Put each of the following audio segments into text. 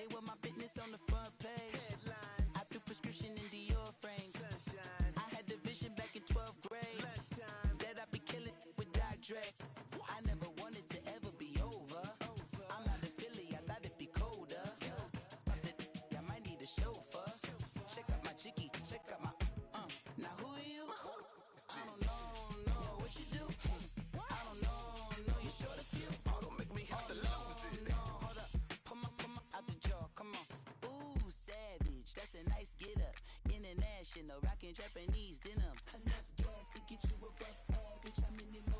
They were my business on the front page. Headlines. I threw prescription in Dior frames. Sunshine. I had the vision back in 12th grade. Lunchtime. That I'd be killing with Dr. Dre. I never wanted to ever be over. I'm out of Philly, I thought it'd be colder. I might need a chauffeur. Check out my chicky, check out my now who are you? I don't know what you do. I don't know you short a few. Oh, don't make me have to lose it. No, hold up, come on, out the jaw, come on. Ooh, savage, that's a nice get up. International, rockin' Japanese denim. Enough gas to get you above average. How many more?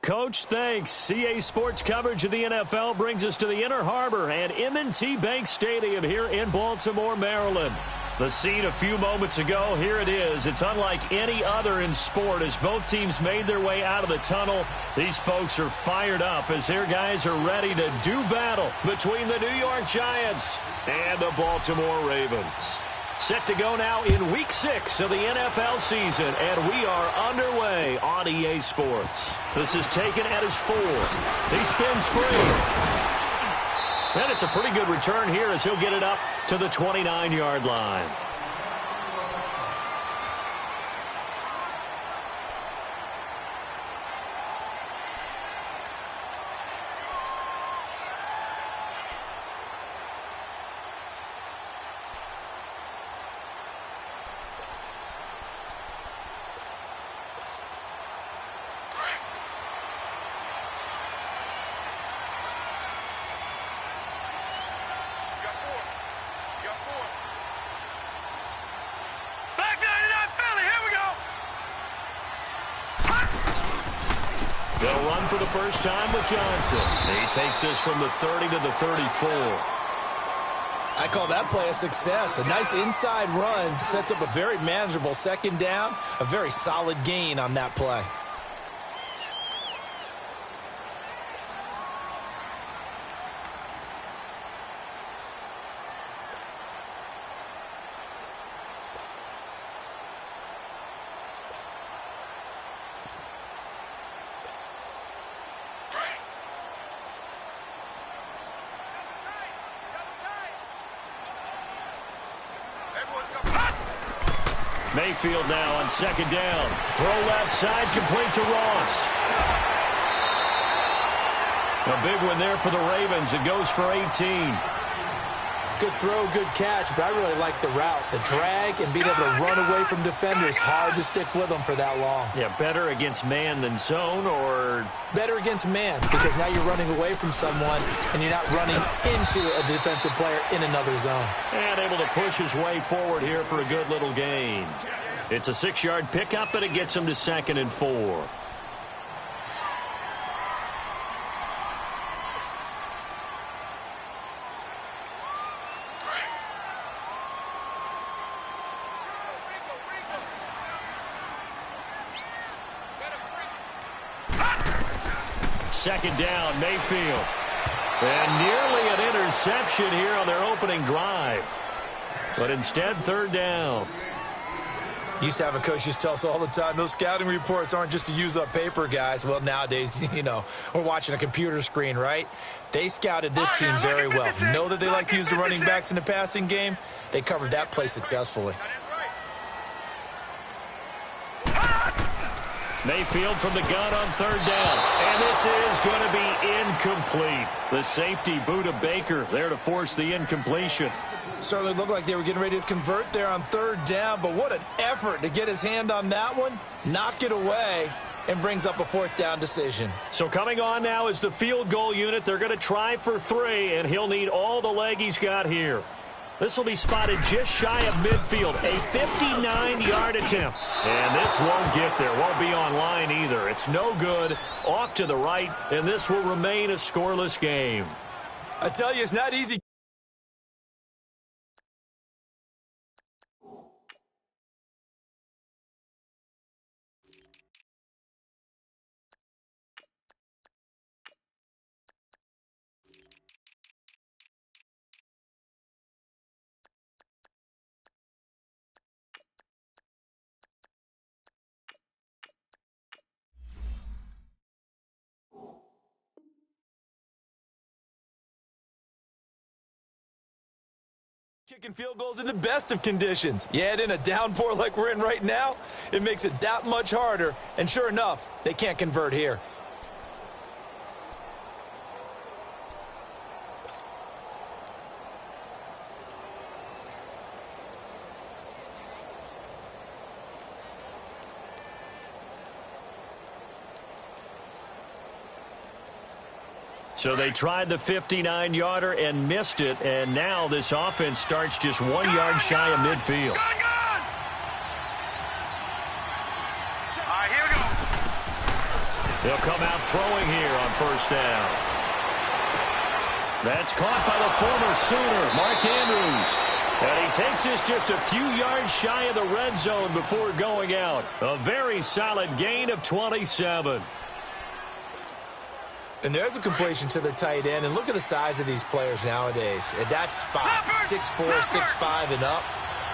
Coach, thanks. CA Sports coverage of the NFL brings us to the Inner Harbor and M&T Bank Stadium here in Baltimore, Maryland. The scene a few moments ago, here it is. It's unlike any other in sport as both teams made their way out of the tunnel. These folks are fired up as their guys are ready to do battle between the New York Giants and the Baltimore Ravens. Set to go now in Week 6 of the NFL season, and we are underway on EA Sports. This is taken at his 4. He spins free. And it's a pretty good return here as he'll get it up to the 29-yard line. They'll run for the first time with Johnson. He takes this from the 30 to the 34. I call that play a success. A nice inside run sets up a very manageable second down, a very solid gain on that play. Mayfield now on second down. Throw left side, complete to Ross. A big one there for the Ravens. It goes for 18. Good throw, good catch, but I really like the route. The drag and being able to run away from defenders, hard to stick with them for that long. Yeah, better against man than zone, or? Better against man, because now you're running away from someone and you're not running into a defensive player in another zone. And able to push his way forward here for a good little gain. It's a 6-yard pickup, and it gets him to 2nd and 4. Second down, Mayfield. And nearly an interception here on their opening drive. But instead, 3rd down. Used to have a coach used to tell us all the time, those scouting reports aren't just to use up paper, guys. Well, nowadays, we're watching a computer screen, right? They scouted this team very well. Know that they like to use the running backs in the passing game. They covered that play successfully. Mayfield from the gun on 3rd down. And this is going to be incomplete. The safety, Buda Baker, there to force the incompletion. Certainly looked like they were getting ready to convert there on 3rd down, but what an effort to get his hand on that one, knock it away, and brings up a 4th down decision. So coming on now is the field goal unit. They're going to try for 3, and he'll need all the leg he's got here. This will be spotted just shy of midfield, a 59-yard attempt. And this won't get there, won't be on line either. It's no good, off to the right, and this will remain a scoreless game. I tell you, it's not easy. Kicking field goals in the best of conditions. Yet in a downpour like we're in right now, it makes it that much harder. And sure enough, they can't convert here. So they tried the 59-yarder and missed it, and now this offense starts just 1 yard shy of midfield. Here we go. They'll come out throwing here on first down. That's caught by the former Sooner, Mark Andrews. And he takes this just a few yards shy of the red zone before going out. A very solid gain of 27. And there's a completion to the tight end. And look at the size of these players nowadays. At that spot, 6'4", 6'5", and up.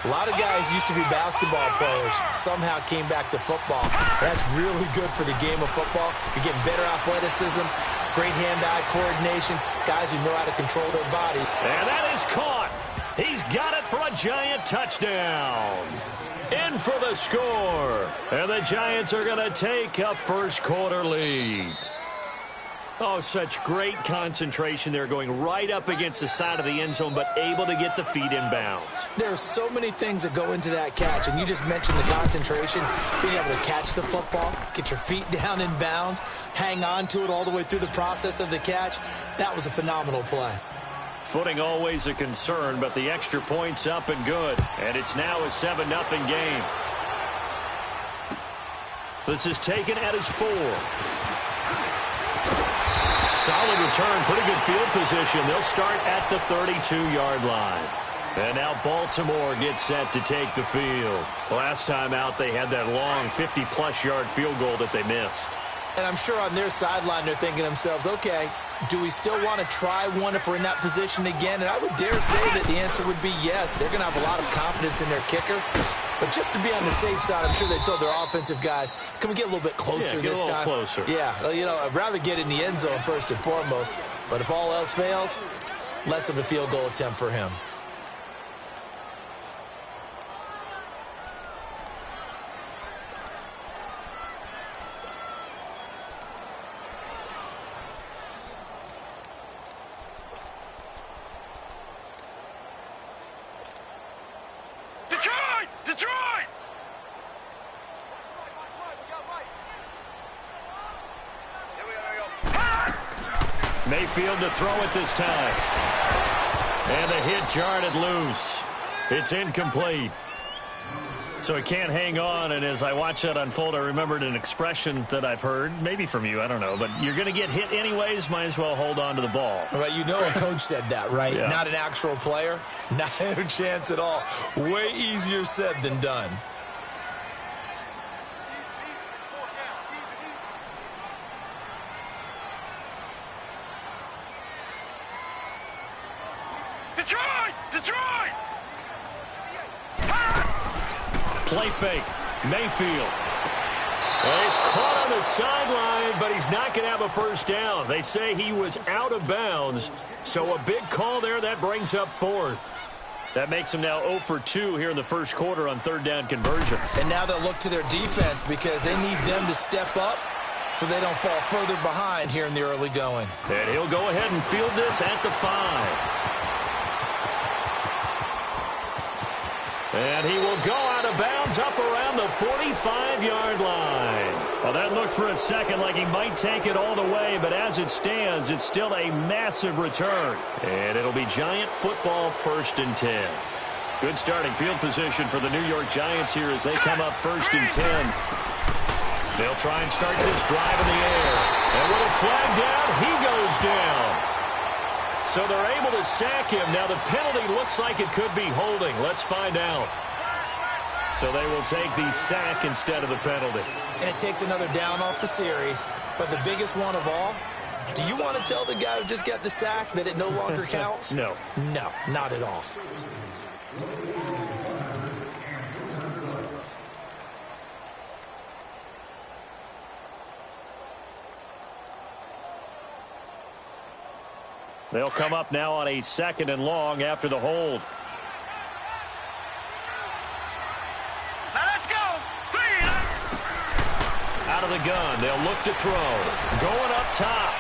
A lot of guys used to be basketball players, somehow came back to football. That's really good for the game of football. You're getting better athleticism, great hand-eye coordination, guys who know how to control their body. And that is caught. He's got it for a Giant touchdown. In for the score. And the Giants are going to take a first quarter lead. Oh, such great concentration there, going right up against the side of the end zone, but able to get the feet in bounds. There are so many things that go into that catch, and you just mentioned the concentration, being able to catch the football, get your feet down in bounds, hang on to it all the way through the process of the catch. That was a phenomenal play. Footing always a concern, but the extra point's up and good, and it's now a 7-0 game. This is taken at his 4. Solid return, pretty good field position. They'll start at the 32-yard line. And now Baltimore gets set to take the field. Last time out, they had that long 50-plus yard field goal that they missed. And I'm sure on their sideline they're thinking to themselves, okay, do we still want to try one if we're in that position again? And I would dare say that the answer would be yes. They're going to have a lot of confidence in their kicker. But just to be on the safe side, I'm sure they told their offensive guys, can we get a little bit closer this time? Closer. Yeah, you know, I'd rather get in the end zone first and foremost. But if all else fails, less of a field goal attempt for him. Mayfield to throw it this time. And the hit jarred it loose. It's incomplete. So he can't hang on, and as I watch that unfold, I remembered an expression that I've heard, maybe from you, I don't know, but you're going to get hit anyways, might as well hold on to the ball. Right, you know a coach said that, right? Yeah. Not an actual player. Not a chance at all. Way easier said than done. Detroit! Play fake. Mayfield. Well, he's caught on the sideline, but he's not going to have a first down. They say he was out of bounds, so a big call there. That brings up 4th. That makes him now 0 for 2 here in the first quarter on third down conversions. And now they'll look to their defense because they need them to step up so they don't fall further behind here in the early going. And he'll go ahead and field this at the 5. And he will go out of bounds up around the 45-yard line. Well, that looked for a second like he might take it all the way, but as it stands, it's still a massive return. And it'll be Giant football 1st and 10. Good starting field position for the New York Giants here as they come up 1st and 10. They'll try and start this drive in the air. And with a flag down, he goes down. So they're able to sack him. Now the penalty looks like it could be holding. Let's find out. So they will take the sack instead of the penalty. And it takes another down off the series. But the biggest one of all, do you want to tell the guy who just got the sack that it no longer counts? No. No, not at all. They'll come up now on a 2nd and long after the hold. Out of the gun. They'll look to throw. Going up top.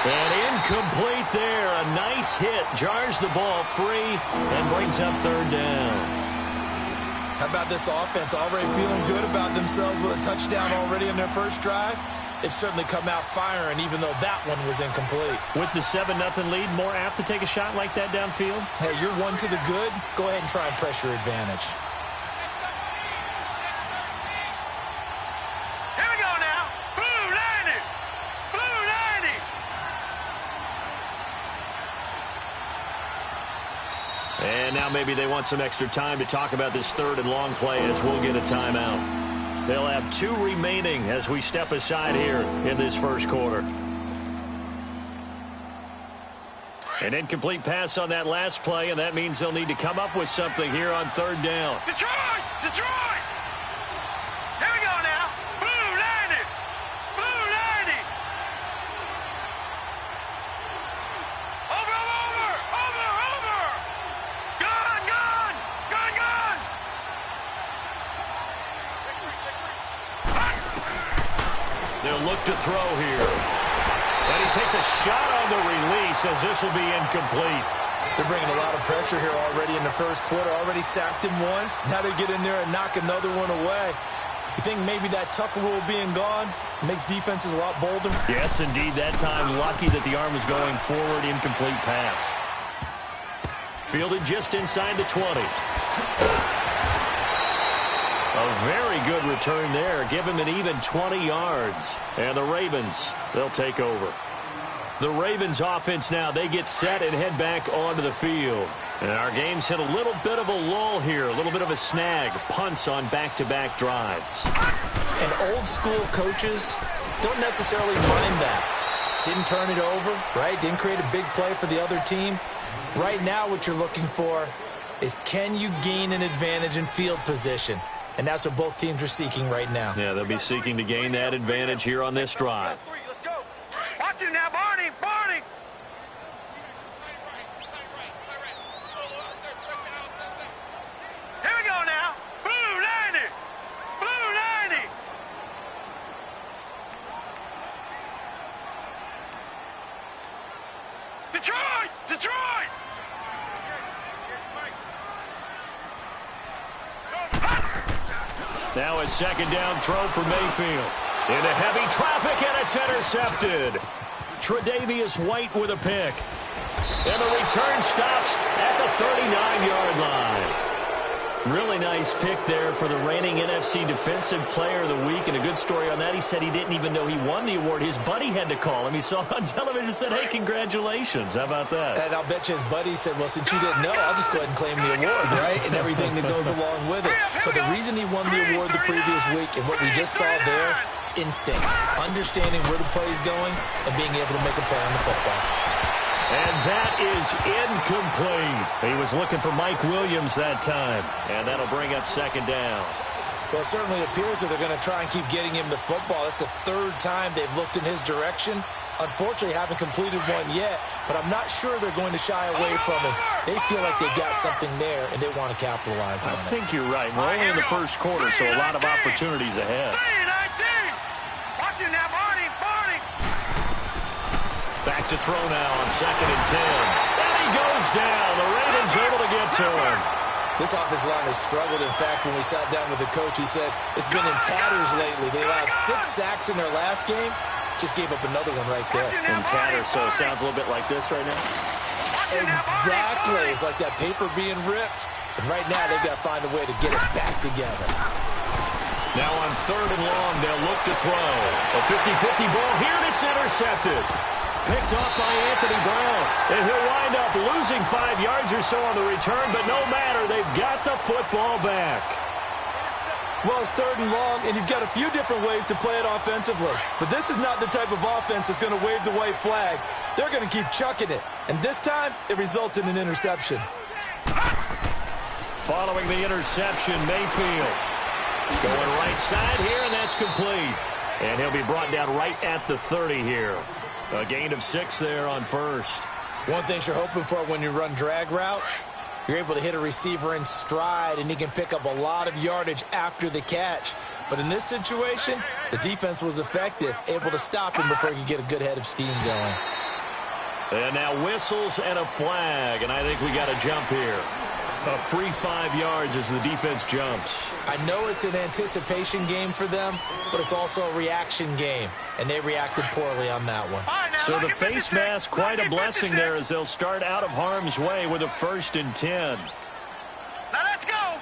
And incomplete there. A nice hit. Jars the ball free and brings up third down. How about this offense? Already feeling good about themselves with a touchdown already in their first drive. They've certainly come out firing, even though that one was incomplete. With the 7-0 lead, more apt to take a shot like that downfield? Hey, you're one to the good. Go ahead and try and press your advantage. Here we go now. Blue 90. Blue 90. And now maybe they want some extra time to talk about this third and long play as we'll get a timeout. They'll have 2 remaining as we step aside here in this first quarter. An incomplete pass on that last play, and that means they'll need to come up with something here on third down. Detroit! Detroit! Here we go now. Blue 90. Blue 90. Over. Gun. They'll look to throw here. And he takes a shot on the release as this will be incomplete. They're bringing a lot of pressure here already in the first quarter. Already sacked him once. Now they get in there and knock another one away. You think maybe that Tucker rule being gone makes defenses a lot bolder? Yes, indeed. That time, lucky that the arm was going forward. Incomplete pass. Fielded just inside the 20. A very good return there. Give him an even 20 yards. And the Ravens, they'll take over. The Ravens offense now, they get set and head back onto the field. And our game's hit a little bit of a lull here, a little bit of a snag. Punts on back-to-back drives. And old school coaches don't necessarily mind that. Didn't turn it over, right? Didn't create a big play for the other team. Right now what you're looking for is, can you gain an advantage in field position? And that's what both teams are seeking right now. Yeah, they'll be seeking to gain that advantage here on this drive. Let's go. Watch him now, Barney. Barney. Here we go now. Blue 90. Blue 90. Detroit. Detroit. Now a second down throw for Mayfield. Into heavy traffic, and it's intercepted. Tre'Davious White with a pick. And the return stops at the 39-yard line. Really nice pick there for the reigning NFC Defensive Player of the Week. And a good story on that, he said he didn't even know he won the award. His buddy had to call him. He saw it on television and said, hey, congratulations. How about that? And I'll bet you his buddy said, well, since you didn't know, I'll just go ahead and claim the award, right? And everything that goes along with it. But the reason he won the award the previous week and what we just saw there, instincts, understanding where the play is going and being able to make a play on the football. And that is incomplete. He was looking for Mike Williams that time. And that'll bring up second down. Well, it certainly appears that they're going to try and keep getting him the football. That's the third time they've looked in his direction. Unfortunately, haven't completed one yet, but I'm not sure they're going to shy away from him. They feel like they've got something there, and they want to capitalize on it. I think you're right. We're only in the first quarter, so a lot of opportunities ahead. Watch him now, Barney. Barney. Back to throw now on 2nd and 10. And he goes down. The Ravens able to get to him. This offensive line has struggled. In fact, when we sat down with the coach, he said it's been in tatters lately. They allowed 6 sacks in their last game. Just gave up another one right there. In tatters, so it sounds a little bit like this right now. Exactly. It's like that paper being ripped. And right now, they've got to find a way to get it back together. Now on 3rd and long, they'll look to throw. A 50-50 ball here, and it's intercepted. Picked off by Anthony Brown. And he'll wind up losing 5 yards or so on the return, but no matter, they've got the football back. Well, it's 3rd and long, and you've got a few different ways to play it offensively. But this is not the type of offense that's going to wave the white flag. They're going to keep chucking it. And this time, it results in an interception. Following the interception, Mayfield going right side here, and that's complete. And he'll be brought down right at the 30 here. A gain of 6 there on first. One thing you're hoping for when you run drag routes, You're able to hit a receiver in stride, and he can pick up a lot of yardage after the catch. But in this situation, the defense was effective, able to stop him before he could get a good head of steam going. And now whistles and a flag, and I think we got a jump here. A free 5 yards as the defense jumps. I know it's an anticipation game for them, but it's also a reaction game, and they reacted poorly on that one. So the face mask, quite a blessing there as they'll start out of harm's way with a 1st and 10. Now let's go.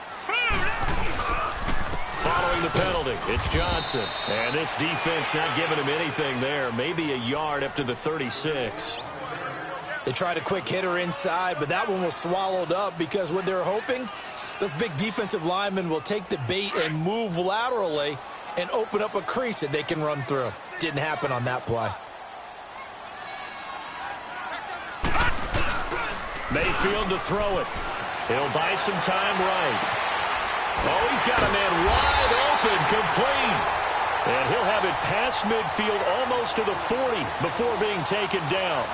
Following the penalty, it's Johnson. And this defense not giving him anything there. Maybe a yard up to the 36. They tried a quick hitter inside, but that one was swallowed up because what they're hoping, those big defensive linemen will take the bait and move laterally and open up a crease that they can run through. Didn't happen on that play. Mayfield to throw it. He'll buy some time right. Oh, he's got a man wide open, complete. And he'll have it past midfield almost to the 40 before being taken down.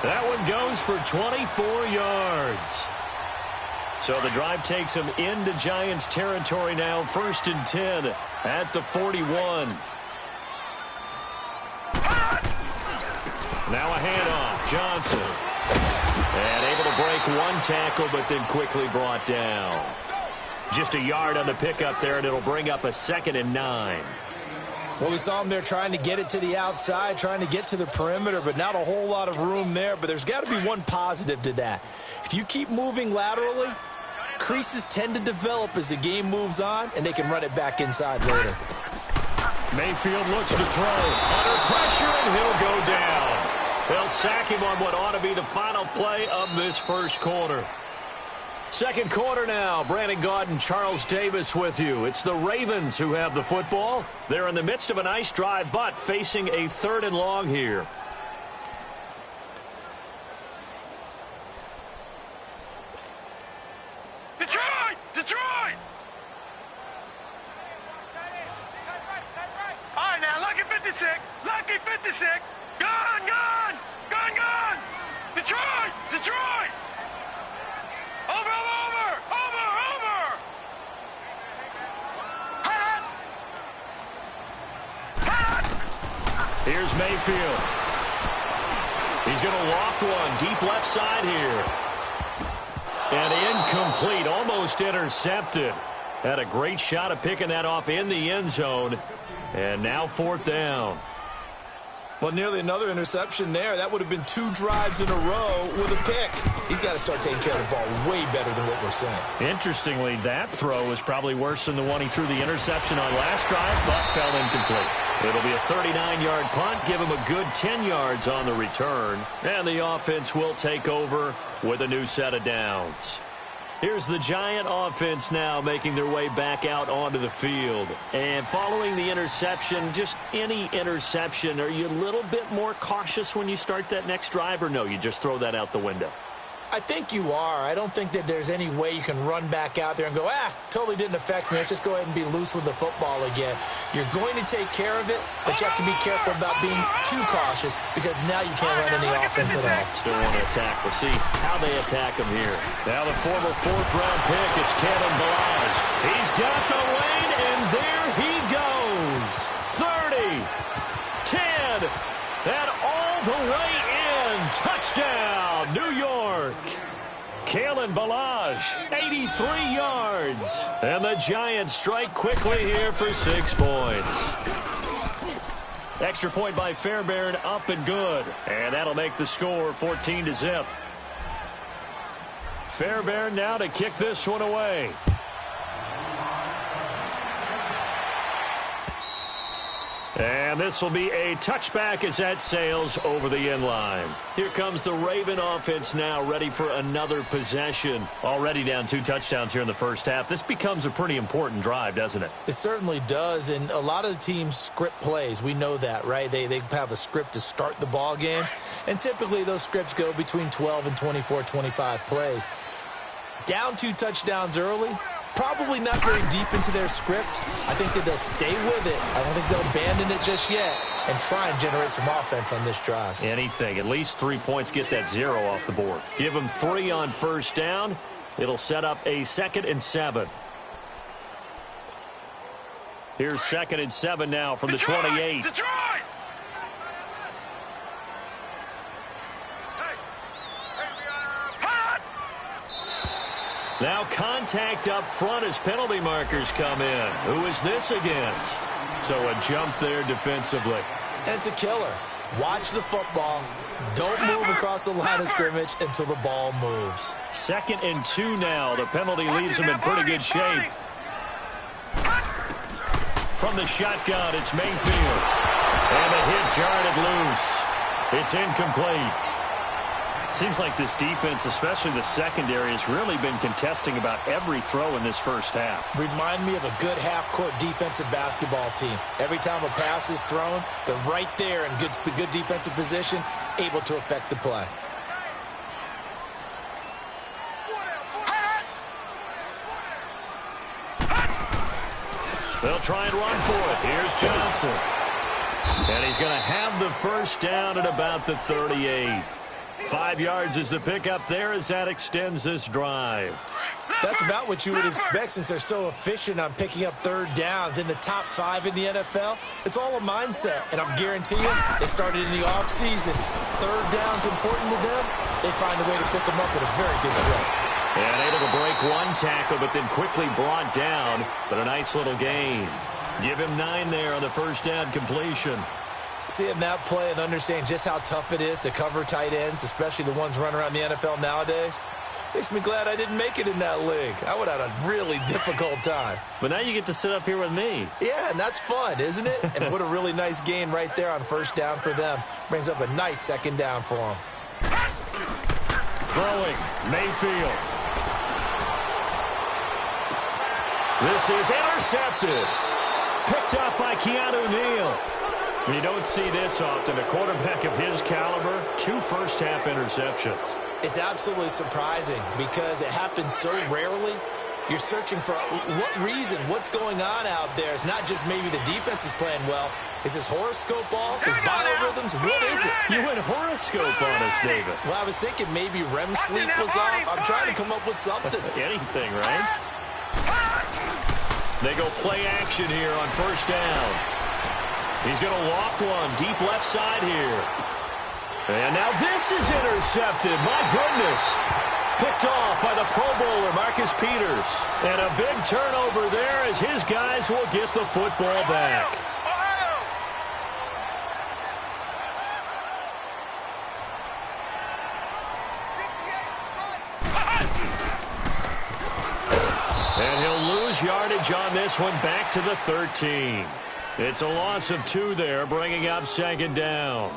That one goes for 24 yards. So the drive takes him into Giants territory now. 1st and 10 at the 41. Now a handoff. Johnson. And able to break one tackle, but then quickly brought down. Just a yard on the pickup there, and it'll bring up a 2nd and 9. Well, we saw him there trying to get it to the outside, trying to get to the perimeter, but not a whole lot of room there. But there's got to be one positive to that. If you keep moving laterally, creases tend to develop as the game moves on, and they can run it back inside later. Mayfield looks to throw. Under pressure, and he'll go down. They'll sack him on what ought to be the final play of this first quarter. Second quarter now. Brandon Gaud and Charles Davis with you. It's the Ravens who have the football. They're in the midst of a nice drive, but facing a 3rd and long here. Detroit! Detroit! All right, now, lucky 56. Lucky 56. Gone, gone! Gone, gone! Detroit! Detroit! Over, over! Over, over! Hot! Hot! Here's Mayfield. He's going to loft one deep left side here. And incomplete, almost intercepted. Had a great shot of picking that off in the end zone. And now 4th down. Well, nearly another interception there. That would have been 2 drives in a row with a pick. He's got to start taking care of the ball way better than what we're saying. Interestingly, that throw was probably worse than the one he threw the interception on last drive, but fell incomplete. It'll be a 39-yard punt, give him a good 10 yards on the return. And the offense will take over with a new set of downs. Here's the Giant offense now making their way back out onto the field. And following the interception, just any interception, are you a little bit more cautious when you start that next drive, or no, you just throw that out the window? I think you are. I don't think that there's any way you can run back out there and go, totally didn't affect me. Let's just go ahead and be loose with the football again. You're going to take care of it, but you have to be careful about being too cautious because now you can't run any offense at all. Still want to attack. We'll see how they attack him here. Now the former 4th-round pick, it's Kevin Balaj. He's got the lane, and there he goes. 30, 10, and all the way in. Touchdown, New York. Kalen Balaj, 83 yards. And the Giants strike quickly here for 6 points. Extra point by Fairbairn, up and good. And that'll make the score 14-0. Fairbairn now to kick this one away. And this will be a touchback as that sails over the end line. Here comes the Raven offense now, ready for another possession. Already down 2 touchdowns here in the first half. This becomes a pretty important drive, doesn't it? It certainly does, and a lot of the teams script plays. We know that, right? They have a script to start the ball game, and typically those scripts go between 12 and 24, 25 plays. Down 2 touchdowns early. Probably not very deep into their script. I think that they'll stay with it. I don't think they'll abandon it just yet and try and generate some offense on this drive. Anything. At least 3 points, get that 0 off the board. Give them 3 on first down. It'll set up a 2nd and 7. Here's 2nd and 7 now from the 28. Detroit! Now contact up front as penalty markers come in. Who is this against? So a jump there defensively. And it's a killer. Watch the football. Don't move across the line of scrimmage until the ball moves. 2nd and 2 now. The penalty leaves him in pretty good shape. From the shotgun, it's Mayfield. And a hit jarred it loose. It's incomplete. Seems like this defense, especially the secondary, has really been contesting about every throw in this first half. Remind me of a good half-court defensive basketball team. Every time a pass is thrown, they're right there in good defensive position, able to affect the play. They'll try and run for it. Here's Johnson. And he's going to have the first down at about the 38. 5 yards is the pickup there as that extends this drive. That's about what you would expect since they're so efficient on picking up third downs in the top 5 in the NFL. It's all a mindset, and I'm guaranteeing you, it started in the offseason. Third down's important to them. They find a way to pick them up at a very good clip. And able to break one tackle, but then quickly brought down. But a nice little gain. Give him 9 there on the first down completion. Seeing that play and understanding just how tough it is to cover tight ends, especially the ones running around the NFL nowadays, makes me glad I didn't make it in that league. I would have had a really difficult time. But now you get to sit up here with me. Yeah, and that's fun, isn't it? And what a really nice gain right there on first down for them. Brings up a nice second down for them. Throwing, Mayfield. This is intercepted. Picked up by Keanu Neal. You don't see this often. A quarterback of his caliber, 2 first-half interceptions. It's absolutely surprising because it happens so rarely. You're searching for what reason, what's going on out there. It's not just maybe the defense is playing well. Is his horoscope off? His biorhythms? What is it? You went horoscope on us, David. Well, I was thinking maybe REM sleep was off. I'm trying to come up with something. Anything, right? They go play action here on first down. He's going to loft one deep left side here. And now this is intercepted. My goodness. Picked off by the Pro Bowler, Marcus Peters. And a big turnover there as his guys will get the football back. And he'll lose yardage on this one back to the 13. It's a loss of 2 there, bringing up second down.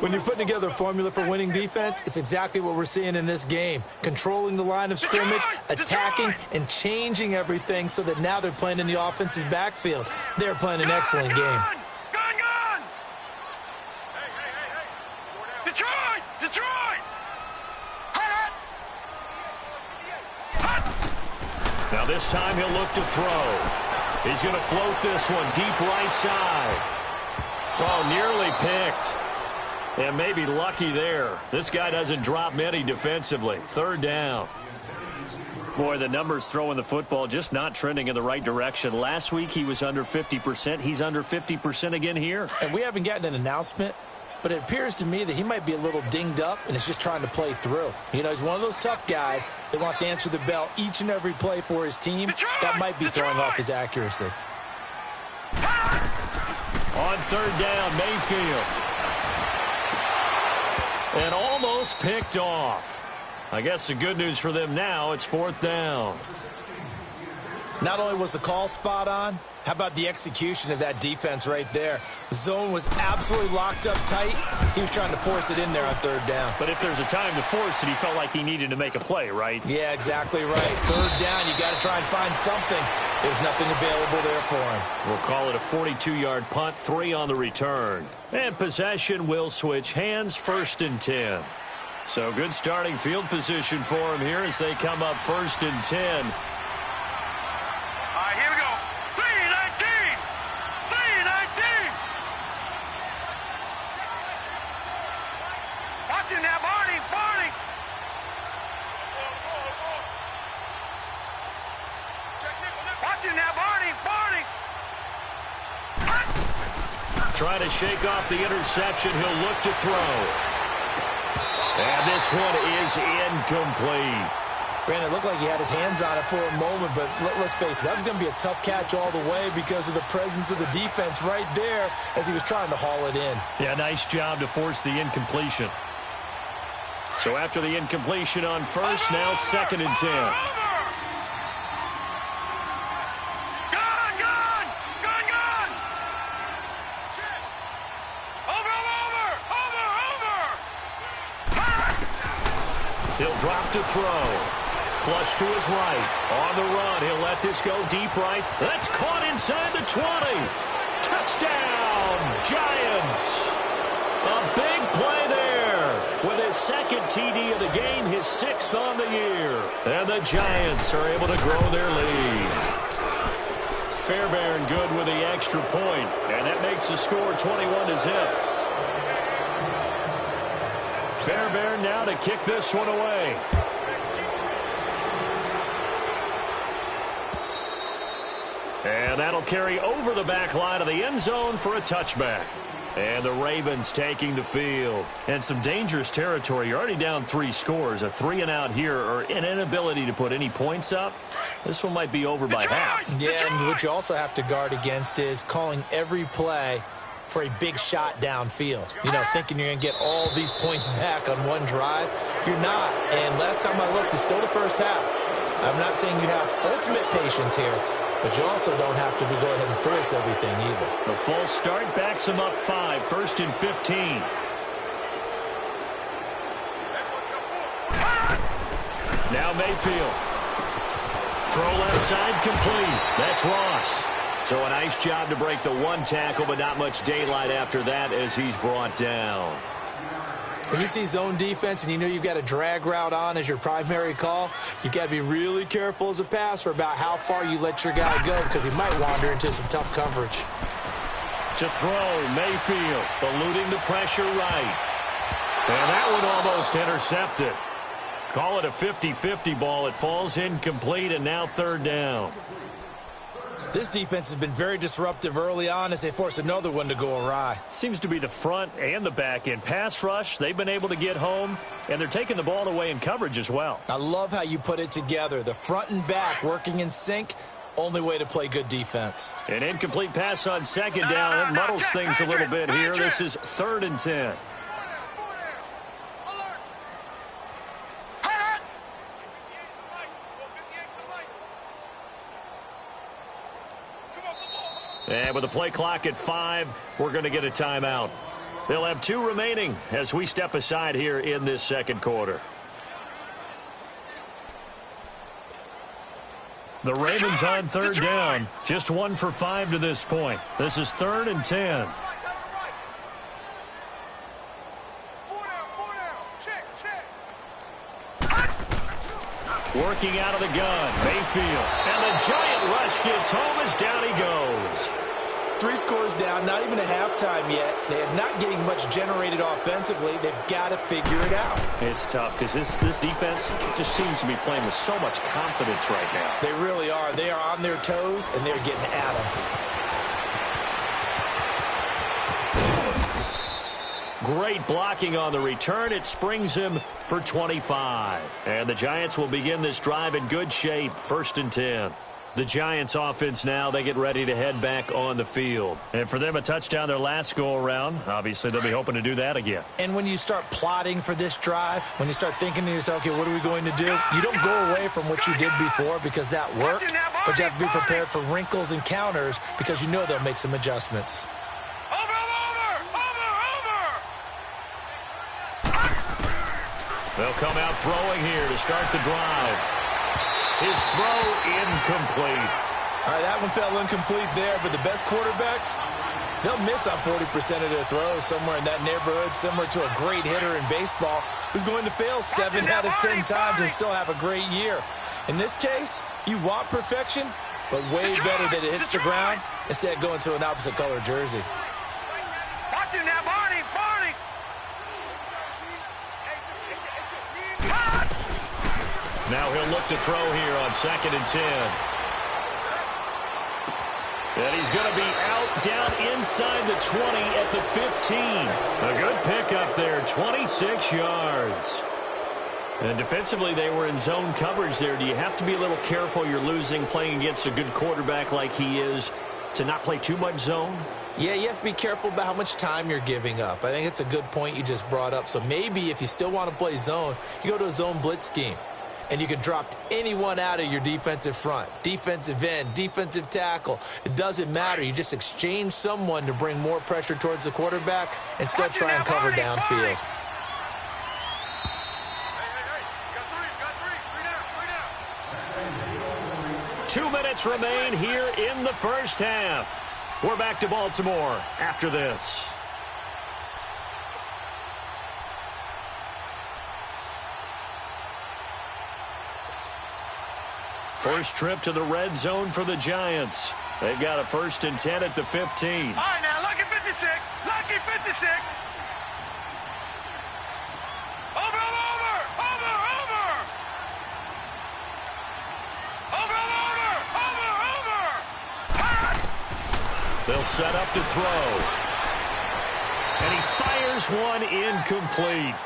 When you're putting together a formula for winning defense, it's exactly what we're seeing in this game. Controlling the line of scrimmage, attacking, and changing everything so that now they're playing in the offense's backfield. They're playing an excellent game. Gun! Detroit! Detroit! Now this time he'll look to throw. He's going to float this one deep right side. Oh, nearly picked. And maybe lucky there. This guy doesn't drop many defensively. Third down. Boy, the numbers throwing the football just not trending in the right direction. Last week he was under 50%. He's under 50% again here. And we haven't gotten an announcement, but it appears to me that he might be a little dinged up and is just trying to play through. You know, he's one of those tough guys that wants to answer the bell each and every play for his team. That might be throwing off his accuracy. On third down, Mayfield. And almost picked off. I guess the good news for them now, it's fourth down. Not only was the call spot on, how about the execution of that defense right there? The zone was absolutely locked up tight. He was trying to force it in there on third down. But if there's a time to force it, he felt like he needed to make a play, right? Yeah, exactly right. Third down, you got to try and find something. There's nothing available there for him. We'll call it a 42-yard punt, 3 on the return. And possession will switch hands, 1st and 10. So good starting field position for him here as they come up 1st and 10. Here we go. 3-19! 3-19! Watch him now, Barney! Watch it now, Barney. Trying to shake off the interception. He'll look to throw. And this one is incomplete. Brandon, it looked like he had his hands on it for a moment, but let's face it, that was going to be a tough catch all the way because of the presence of the defense right there as he was trying to haul it in. Yeah, nice job to force the incompletion. So after the incompletion on first, now 2nd and 10. He'll drop to throw. Flush to his right. On the run. He'll let this go deep right. That's caught inside the 20. Touchdown, Giants. A big play there. With his 2nd TD of the game, his 6th on the year. And the Giants are able to grow their lead. Fairbairn good with the extra point. And that makes the score 21-0. Fairbairn now to kick this one away. And that'll carry over the back line of the end zone for a touchback. And the Ravens taking the field. And some dangerous territory. You're already down 3 scores. A 3-and-out here or an inability to put any points up. This one might be over by half. Yeah, and what you also have to guard against is calling every play for a big shot downfield. You know, thinking you're going to get all these points back on one drive. You're not. And last time I looked, it's still the first half. I'm not saying you have ultimate patience here, but you also don't have to go ahead and force everything either. The false start backs him up 5, 1st and 15. Now Mayfield. Throw left side complete. That's Ross. So a nice job to break the 1 tackle, but not much daylight after that as he's brought down. When you see zone defense and you know you've got a drag route on as your primary call, you've got to be really careful as a passer about how far you let your guy go because he might wander into some tough coverage. To throw, Mayfield eluding the pressure right. And that one almost intercepted. Call it a 50-50 ball. It falls incomplete, and now 3rd down. This defense has been very disruptive early on as they force another one to go awry. Seems to be the front and the back end. Pass rush, they've been able to get home, and they're taking the ball away in coverage as well. I love how you put it together. The front and back working in sync, only way to play good defense. An incomplete pass on 2nd down. It muddles things a little bit here. This is 3rd and 10. And with the play clock at 5, we're going to get a timeout. They'll have 2 remaining as we step aside here in this 2nd quarter. The Ravens on 3rd down. Just 1 for 5 to this point. This is 3rd and 10. Working out of the gun, Mayfield. And the giant rush gets home as down he goes. 3 scores down, not even a halftime yet. They are not getting much generated offensively. They've got to figure it out. It's tough because this defense just seems to be playing with so much confidence right now. They really are. They are on their toes, and they're getting at them. Great blocking on the return. It springs him for 25. And the Giants will begin this drive in good shape. 1st and 10. The Giants offense now, they get ready to head back on the field. And for them, a touchdown their last go-around. Obviously, they'll be hoping to do that again. And when you start plotting for this drive, when you start thinking to yourself, okay, what are we going to do? You don't go away from what you did before because that worked, but you have to be prepared for wrinkles and counters because you know they'll make some adjustments. They'll come out throwing here to start the drive. His throw incomplete. All right, that one fell incomplete there, but the best quarterbacks, they'll miss on 40% of their throws somewhere in that neighborhood, similar to a great hitter in baseball who's going to fail 7 out of 10 times and still have a great year. In this case, you want perfection, but way better that it hits the ground instead of going to an opposite color jersey. Watch him now, Barney. Now he'll look to throw here on 2nd and 10. And he's going to be out down inside the 20 at the 15. A good pickup there, 26 yards. And defensively, they were in zone coverage there. Do you have to be a little careful? You're losing playing against a good quarterback like he is to not play too much zone? Yeah, you have to be careful about how much time you're giving up. I think it's a good point you just brought up. So maybe if you still want to play zone, you go to a zone blitz scheme. And you can drop anyone out of your defensive front, defensive end, defensive tackle. It doesn't matter. You just exchange someone to bring more pressure towards the quarterback and still try and cover downfield. 2 minutes remain here in the first half. We're back to Baltimore after this. First trip to the red zone for the Giants. They've got a 1st and 10 at the 15. All right, now, lucky 56. Lucky 56. Over, over, over, over. Over, over, over, over. Ah! They'll set up to throw. And he fires one incomplete.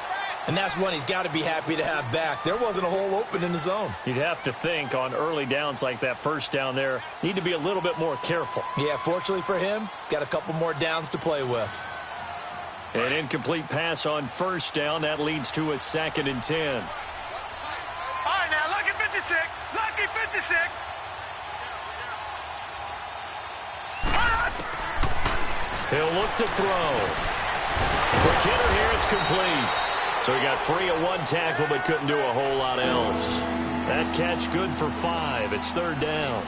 And that's one he's got to be happy to have back. There wasn't a hole open in the zone. You'd have to think on early downs like that first down there, need to be a little bit more careful. Yeah, fortunately for him, got a couple more downs to play with. An incomplete pass on first down. That leads to a 2nd and 10. All right, now, lucky 56. Lucky 56. Ah! He'll look to throw. Quick hitter here, it's complete. So he got free of one tackle but couldn't do a whole lot else. That catch good for 5. It's 3rd down.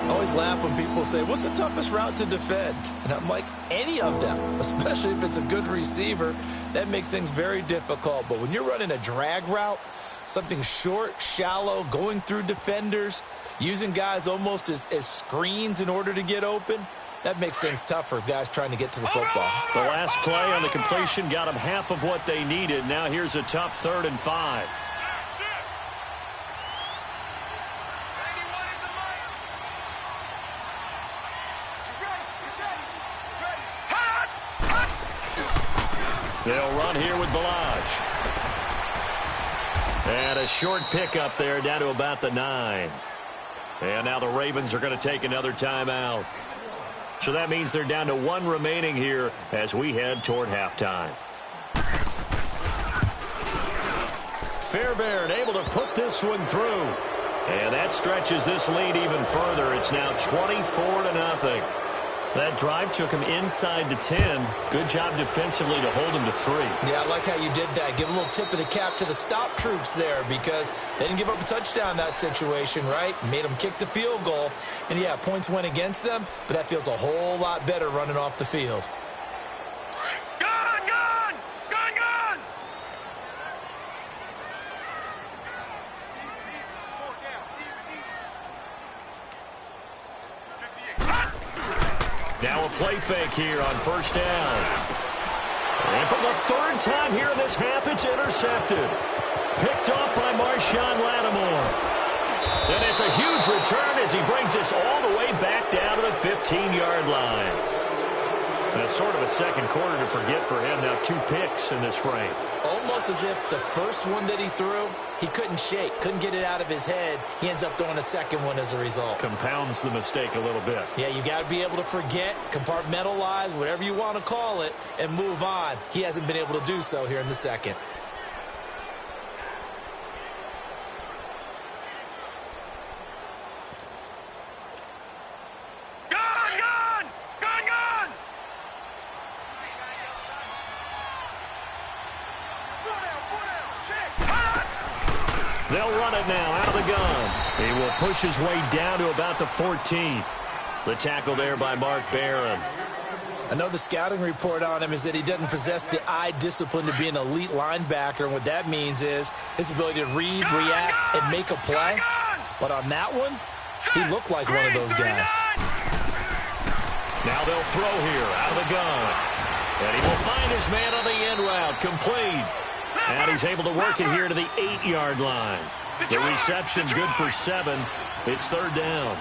I always laugh when people say, what's the toughest route to defend? And I'm like, any of them, especially if it's a good receiver. That makes things very difficult. But when you're running a drag route, something short, shallow, going through defenders, using guys almost as screens in order to get open, that makes things tough for guys trying to get to the football. The last play on the completion got them half of what they needed. Now here's a tough 3rd and 5. They'll run here with Balaj. And a short pickup there down to about the 9. And now the Ravens are going to take another timeout. So that means they're down to 1 remaining here as we head toward halftime. Fairbairn able to put this one through. And that stretches this lead even further. It's now 24-0. That drive took him inside the 10. Good job defensively to hold him to 3. Yeah, I like how you did that. Give a little tip of the cap to the stop troops there because they didn't give up a touchdown in that situation, right? Made them kick the field goal. And, yeah, points went against them, but that feels a whole lot better running off the field. Now a play fake here on 1st down. And for the 3rd time here in this half, it's intercepted. Picked off by Marshawn Lattimore. And it's a huge return as he brings us all the way back down to the 15-yard line. That's sort of a second quarter to forget for him. Now 2 picks in this frame. Almost as if the first one that he threw, he couldn't shake, couldn't get it out of his head. He ends up throwing a second one as a result. Compounds the mistake a little bit. Yeah, you got to be able to forget, compartmentalize, whatever you want to call it, and move on. He hasn't been able to do so here in the second. They'll run it now out of the gun. He will push his way down to about the 14. The tackle there by Mark Barron. I know the scouting report on him is that he doesn't possess the eye discipline to be an elite linebacker. And what that means is his ability to read, react, and make a play. But on that one, he looked like one of those guys. Now they'll throw here out of the gun. And he will find his man on the end route. Complete. And he's able to work it here to the 8-yard line. The reception good for 7. It's 3rd down.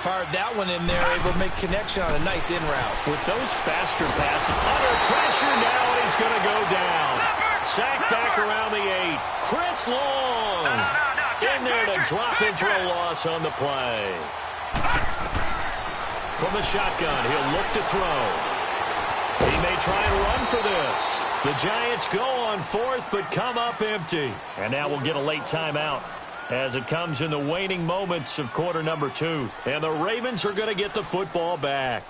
Fired that one in there, able to make connection on a nice in route. With those faster passes, under pressure now, he's going to go down. Sack back around the 8. Chris Long in there to drop him for a loss on the play. From the shotgun, he'll look to throw. He may try and run for this. The Giants go on 4th, but come up empty. And now we'll get a late timeout as it comes in the waning moments of quarter number 2. And the Ravens are going to get the football back.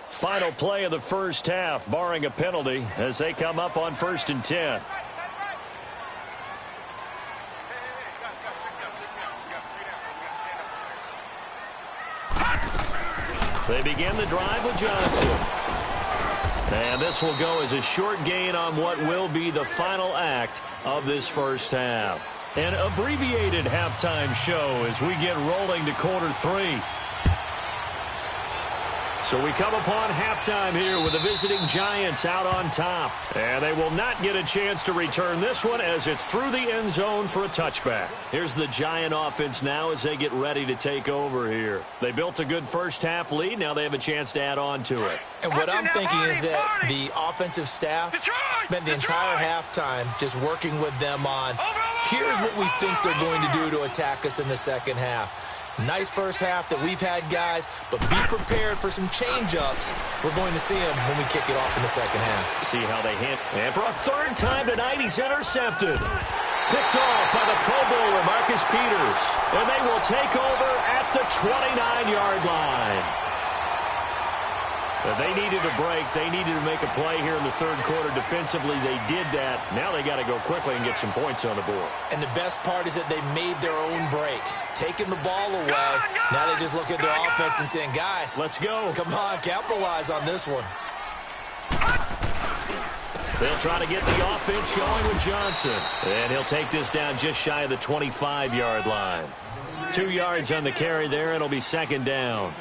Final play of the first half, barring a penalty, as they come up on 1st and 10. They begin the drive with Johnson. And this will go as a short gain on what will be the final act of this first half. An abbreviated halftime show as we get rolling to quarter 3. So we come upon halftime here with the visiting Giants out on top. And they will not get a chance to return this one as it's through the end zone for a touchback. Here's the Giant offense now as they get ready to take over here. They built a good first half lead. Now they have a chance to add on to it. And what I'm thinking is that the offensive staff spent the entire halftime just working with them on, here's what we think they're going to do to attack us in the second half. Nice first half that we've had, guys, but be prepared for some change-ups. We're going to see them when we kick it off in the second half. See how they hit. And for a 3rd time tonight, he's intercepted. Picked off by the Pro Bowler, Marcus Peters. And they will take over at the 29-yard line. But they needed a break. They needed to make a play here in the 3rd quarter. Defensively, they did that. Now they got to go quickly and get some points on the board. And the best part is that they made their own break. Taking the ball away. Now they just look at their offense and saying, guys, let's go. Come on, capitalize on this one. They'll try to get the offense going with Johnson. And he'll take this down just shy of the 25-yard line. 2 yards on the carry there. It'll be 2nd down.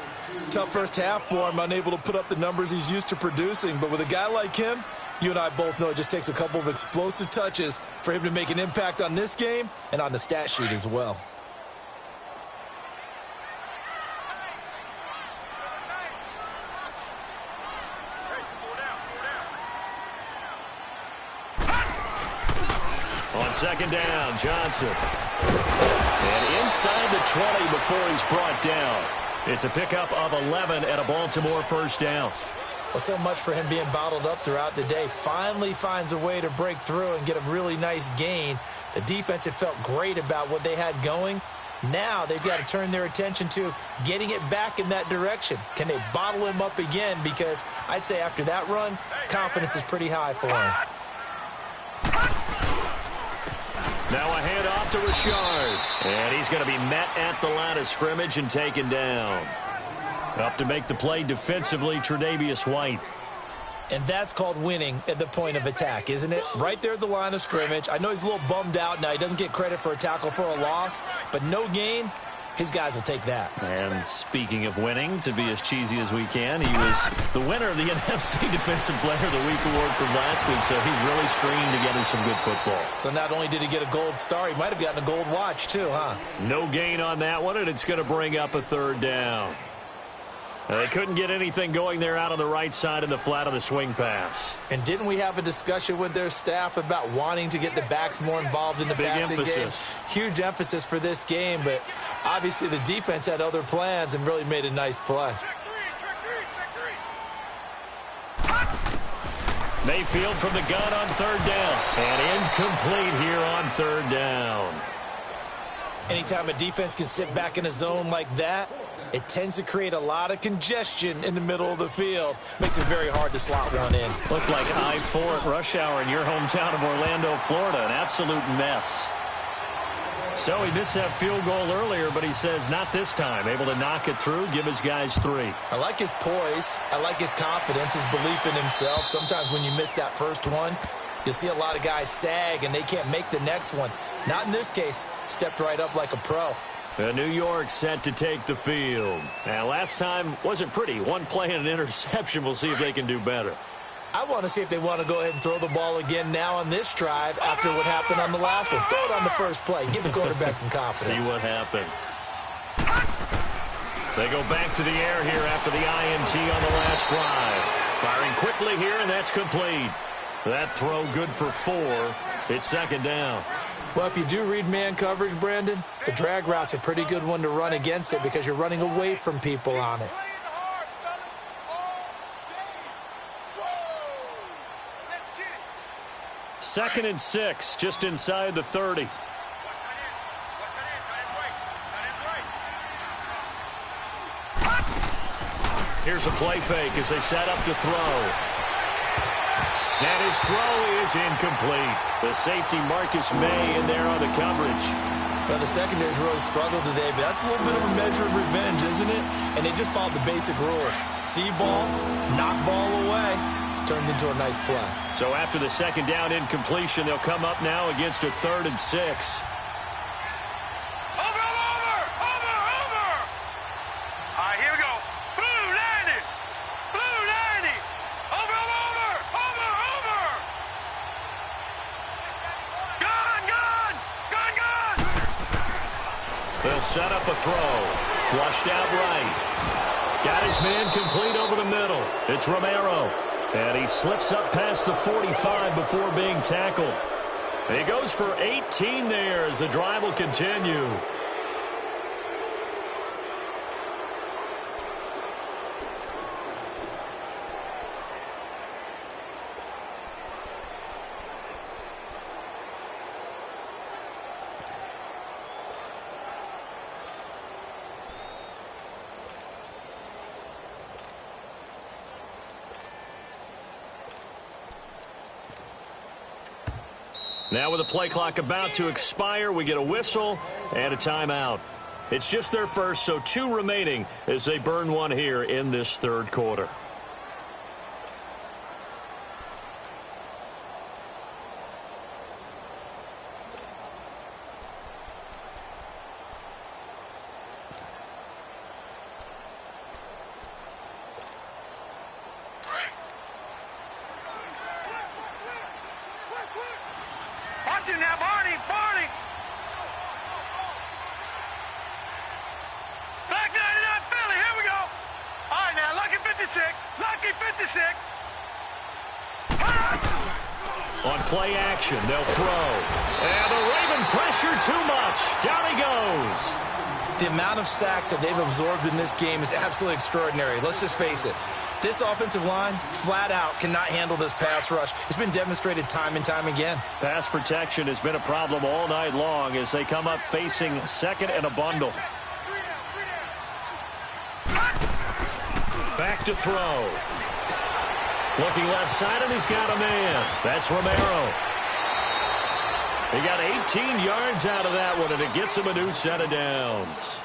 Tough first half for him, unable to put up the numbers he's used to producing. But with a guy like him, you and I both know it just takes a couple of explosive touches for him to make an impact on this game and on the stat sheet as well. On 2nd down, Johnson. And inside the 20 before he's brought down. It's a pickup of 11 at a Baltimore 1st down. Well, so much for him being bottled up throughout the day. Finally finds a way to break through and get a really nice gain. The defense had felt great about what they had going. Now they've got to turn their attention to getting it back in that direction. Can they bottle him up again? Because I'd say after that run, confidence is pretty high for him. Now a handoff to Richard. And he's going to be met at the line of scrimmage and taken down. Up to make the play defensively, Tre'Davious White. And that's called winning at the point of attack, isn't it? Right there at the line of scrimmage. I know he's a little bummed out now. He doesn't get credit for a tackle for a loss, but no gain. His guys will take that. And speaking of winning, to be as cheesy as we can, he was the winner of the NFC Defensive Player of the Week award from last week, so he's really stringing together some good football. So not only did he get a gold star, he might have gotten a gold watch too, huh? No gain on that one, and it's going to bring up a 3rd down. They couldn't get anything going there out on the right side in the flat of the swing pass. And didn't we have a discussion with their staff about wanting to get the backs more involved in the passing game? Huge emphasis for this game, but obviously the defense had other plans and really made a nice play. Mayfield from the gun on 3rd down. And incomplete here on 3rd down. Anytime a defense can sit back in a zone like that, it tends to create a lot of congestion in the middle of the field. Makes it very hard to slot one in. Looked like I-4 at rush hour in your hometown of Orlando, Florida. An absolute mess. So he missed that field goal earlier, but he says not this time. Able to knock it through, give his guys 3. I like his poise. I like his confidence, his belief in himself. Sometimes when you miss that first one, you'll see a lot of guys sag and they can't make the next one. Not in this case. Stepped right up like a pro. New York set to take the field. And last time wasn't pretty. One play and an interception. We'll see if they can do better. I want to see if they want to go ahead and throw the ball again now on this drive after what happened on the last one. Throw it on the first play. Give the quarterback some confidence. See what happens. They go back to the air here after the INT on the last drive. Firing quickly here, and that's complete. That throw good for 4. It's second down. Well, if you do read man coverage, Brandon, the drag route's a pretty good one to run against it because you're running away from people on it. Second and 6, just inside the 30. Here's a play fake as they set up to throw. And his throw is incomplete. The safety Marcus May in there on the coverage. Well, the secondary's really struggled today, but that's a little bit of a measure of revenge, isn't it? And they just followed the basic rules. See ball, knock ball away. Turned into a nice play. So after the second down incompletion, they'll come up now against a 3rd and 6. Over! All right, here we go. Blue 90! Over! Gun! They'll set up a throw. Flushed out right. Got his man complete over the middle. It's Romero. And he slips up past the 45 before being tackled. He goes for 18 there as the drive will continue. Now with the play clock about to expire, we get a whistle and a timeout. It's just their first, so 2 remaining as they burn one here in this 3rd quarter. Now, Barney! Back 99 Philly, here we go! All right, now, Lucky 56! On play action, they'll throw. And the Raven pressure too much. Down he goes. The amount of sacks that they've absorbed in this game is absolutely extraordinary. Let's just face it. This offensive line, flat out, cannot handle this pass rush. It's been demonstrated time and time again. Pass protection has been a problem all night long as they come up facing second and a bundle. Back to throw. Looking left side, and he's got a man. That's Romero. He got 18 yards out of that one, and it gets him a new set of downs.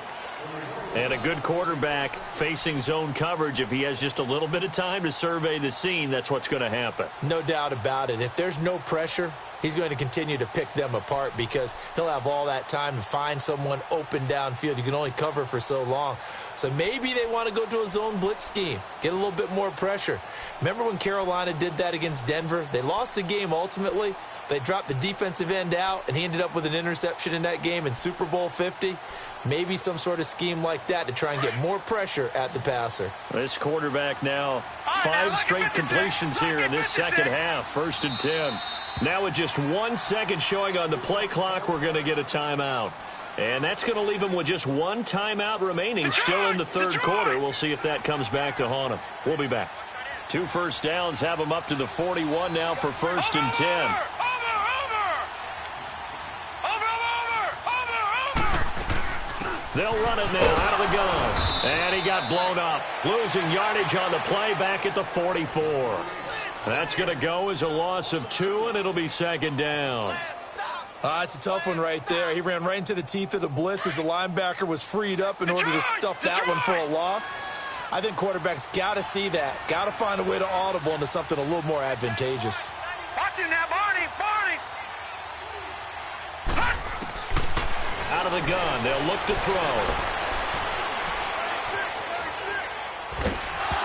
And a good quarterback facing zone coverage. If he has just a little bit of time to survey the scene, that's what's going to happen. No doubt about it. If there's no pressure, he's going to continue to pick them apart because he'll have all that time to find someone open downfield. You can only cover for so long. So maybe they want to go to a zone blitz scheme, get a little bit more pressure. Remember when Carolina did that against Denver? They lost the game ultimately. They dropped the defensive end out, and he ended up with an interception in that game in Super Bowl 50. Maybe some sort of scheme like that to try and get more pressure at the passer. This quarterback now 5 straight completions here in this second half. 1st and 10. Now with just 1 second showing on the play clock, we're going to get a timeout. And that's going to leave him with just 1 timeout remaining still in the 3rd quarter. We'll see if that comes back to haunt him. We'll be back. 2 first downs have him up to the 41 now for 1st and 10. They'll run it now out of the gun. And he got blown up. Losing yardage on the play back at the 44. That's going to go as a loss of 2, and it'll be 2nd down. It's a tough one right there. He ran right into the teeth of the blitz as the linebacker was freed up in order to stuff that one for a loss. I think quarterbacks got to see that. Got to find a way to audible into something a little more advantageous. Watch him now, Barney! Out of the gun, they'll look to throw.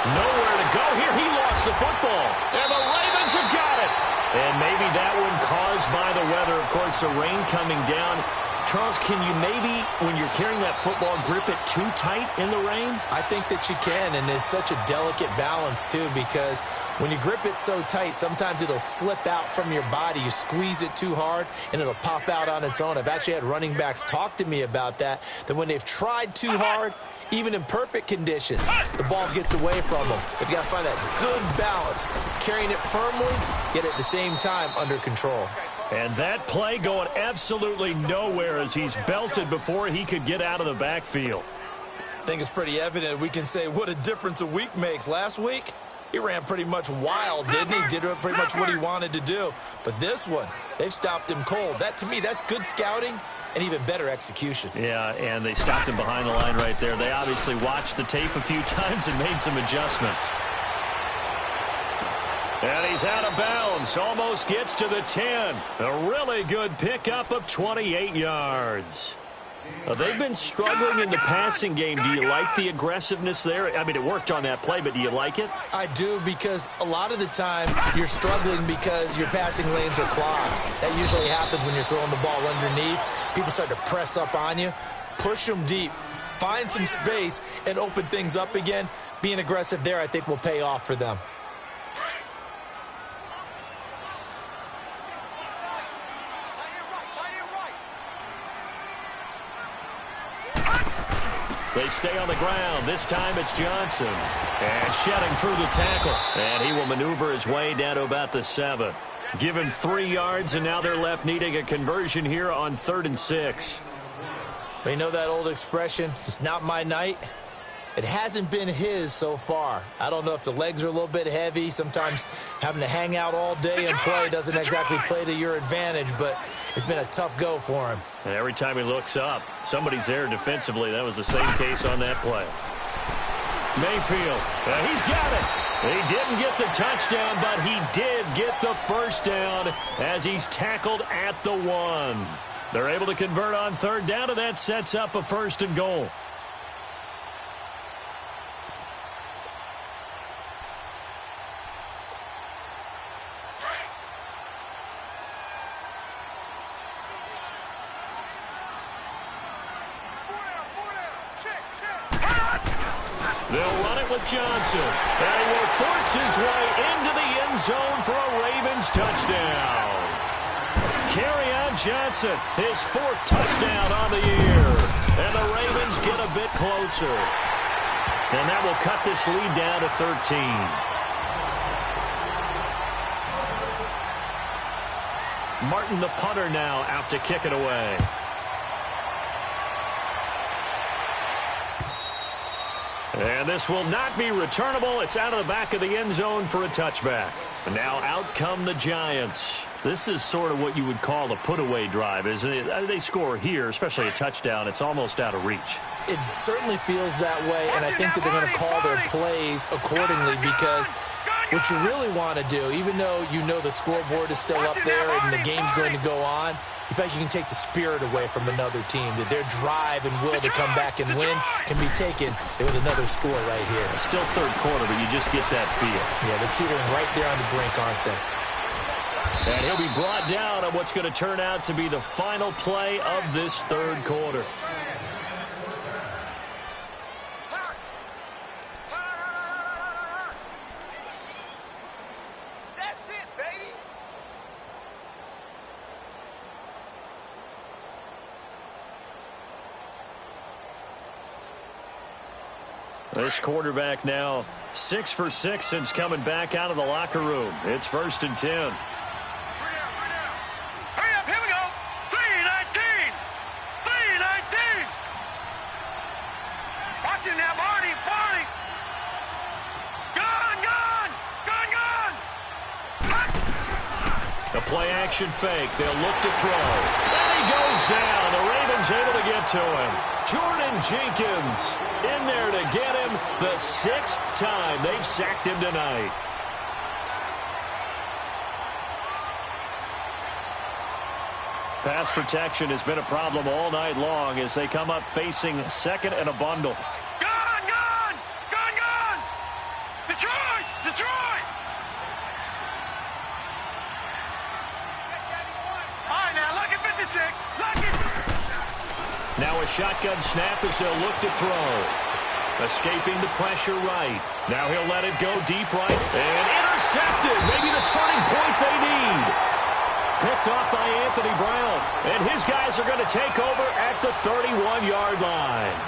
Nowhere to go here. He lost the football. And the Ravens have got it. And maybe that one caused by the weather. Of course, the rain coming down. Charles, can you maybe, when you're carrying that football, grip it too tight in the rain? I think that you can, and it's such a delicate balance, too, because when you grip it so tight, sometimes it'll slip out from your body. You squeeze it too hard, and it'll pop out on its own. I've actually had running backs talk to me about that when they've tried too hard, even in perfect conditions, the ball gets away from them. They've got to find that good balance, carrying it firmly, yet at the same time under control. And that play going absolutely nowhere as he's belted before he could get out of the backfield. I think it's pretty evident we can say what a difference a week makes. Last week, he ran pretty much wild, didn't he? Did pretty much what he wanted to do. But this one, they've stopped him cold. That, to me, that's good scouting and even better execution. Yeah, and they stopped him behind the line right there. They obviously watched the tape a few times and made some adjustments. And he's out of bounds. Almost gets to the 10. A really good pickup of 28 yards. They've been struggling in the passing game. Do you like the aggressiveness there? I mean, it worked on that play, but do you like it? I do, because a lot of the time you're struggling because your passing lanes are clogged. That usually happens when you're throwing the ball underneath. People start to press up on you. Push them deep. Find some space and open things up again. Being aggressive there, I think, will pay off for them. They stay on the ground. This time it's Johnson. And shedding through the tackle. And he will maneuver his way down to about the 7. Give him 3 yards, and now they're left needing a conversion here on 3rd and 6. You know that old expression, it's not my night? It hasn't been his so far. I don't know if the legs are a little bit heavy. Sometimes having to hang out all day and play doesn't exactly play to your advantage, but it's been a tough go for him. And every time he looks up, somebody's there defensively. That was the same case on that play. Mayfield, he's got it. He didn't get the touchdown, but he did get the first down as he's tackled at the 1. They're able to convert on 3rd down, and that sets up a 1st and goal. They'll run it with Johnson, and he will force his way into the end zone for a Ravens touchdown. Kerryon Johnson, his 4th touchdown on the year, and the Ravens get a bit closer. And that will cut this lead down to 13. Martin, the punter, now out to kick it away. And this will not be returnable. It's out of the back of the end zone for a touchback. And now out come the Giants. This is sort of what you would call a put-away drive, isn't it? They score here, especially a touchdown. It's almost out of reach. It certainly feels that way, and I think that they're going to call their plays accordingly, because what you really want to do, even though you know the scoreboard is still up there and the game's going to go on, in fact, you can take the spirit away from another team, that their drive and will to come back and win can be taken with another score right here. Still 3rd quarter, but you just get that feel. Yeah, they're teetering right there on the brink, aren't they? And he'll be brought down on what's going to turn out to be the final play of this 3rd quarter. This quarterback now 6 for 6 since coming back out of the locker room. It's 1st and 10. Hurry up, here we go. 3-19. 3-19. Watch it now, Barney. Barney. Gone. The play-action fake. They'll look to throw. And he goes down. The Ravens able to get to him. Jordan Jenkins in there to get him the 6th time they've sacked him tonight. Pass protection has been a problem all night long as they come up facing second and a bundle. Gone, gone! Gone, gone! Detroit! Detroit! All right, now, lucky 56. Lucky. Now a shotgun snap as they'll look to throw. Escaping the pressure right. Now he'll let it go deep right. And intercepted. Maybe the turning point they need. Picked off by Anthony Brown. And his guys are going to take over at the 31-yard line.